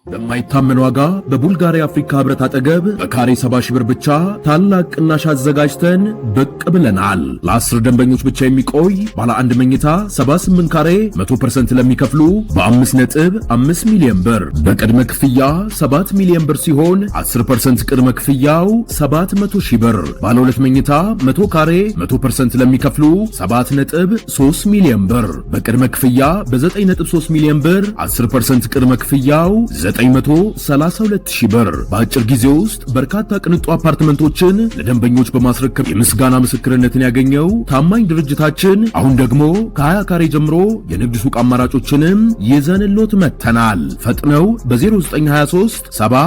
በማይታመን ዋጋ በቡልጋሪያ አፍሪካ ህብረት አጠገብ በካሬ 70 ሺህ ብር ብቻ ታላቅ ቅናሽ አዘጋጅተን ብቅ ብለናል። ለ10 ደንበኞች ብቻ የሚቆይ ባለ አንድ መኝታ 78 ካሬ 100% ለሚከፍሉ በ5.5 ሚሊዮን ብር በቅድመ ክፍያ 7 ሚሊዮን ብር ሲሆን 10% ቅድመ ክፍያው 700 ሺህ ብር። ባለ 2 መኝታ 100 ካሬ 100% ለሚከፍሉ 7.3 ሚሊዮን ብር በቅድመ ክፍያ በ9.3 ሚሊዮን ብር 10% ቅድመ ክፍያው 932 ሺህ ብር። በአጭር ጊዜ ውስጥ በርካታ ቅንጡ አፓርትመንቶችን ለደንበኞች በማስረከብ የምስጋና ምስክርነትን ያገኘው ታማኝ ድርጅታችን አሁን ደግሞ ከ20 ካሬ ጀምሮ የንግድ ሱቅ አማራጮችንም ይዘንሎት መጥተናል። ፈጥነው በ0923 70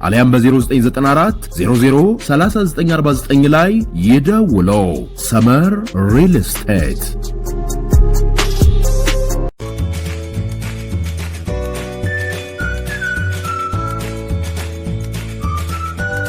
አሊያም በ0994 003949 ላይ ይደውለው። ሰመር ሪል ስቴት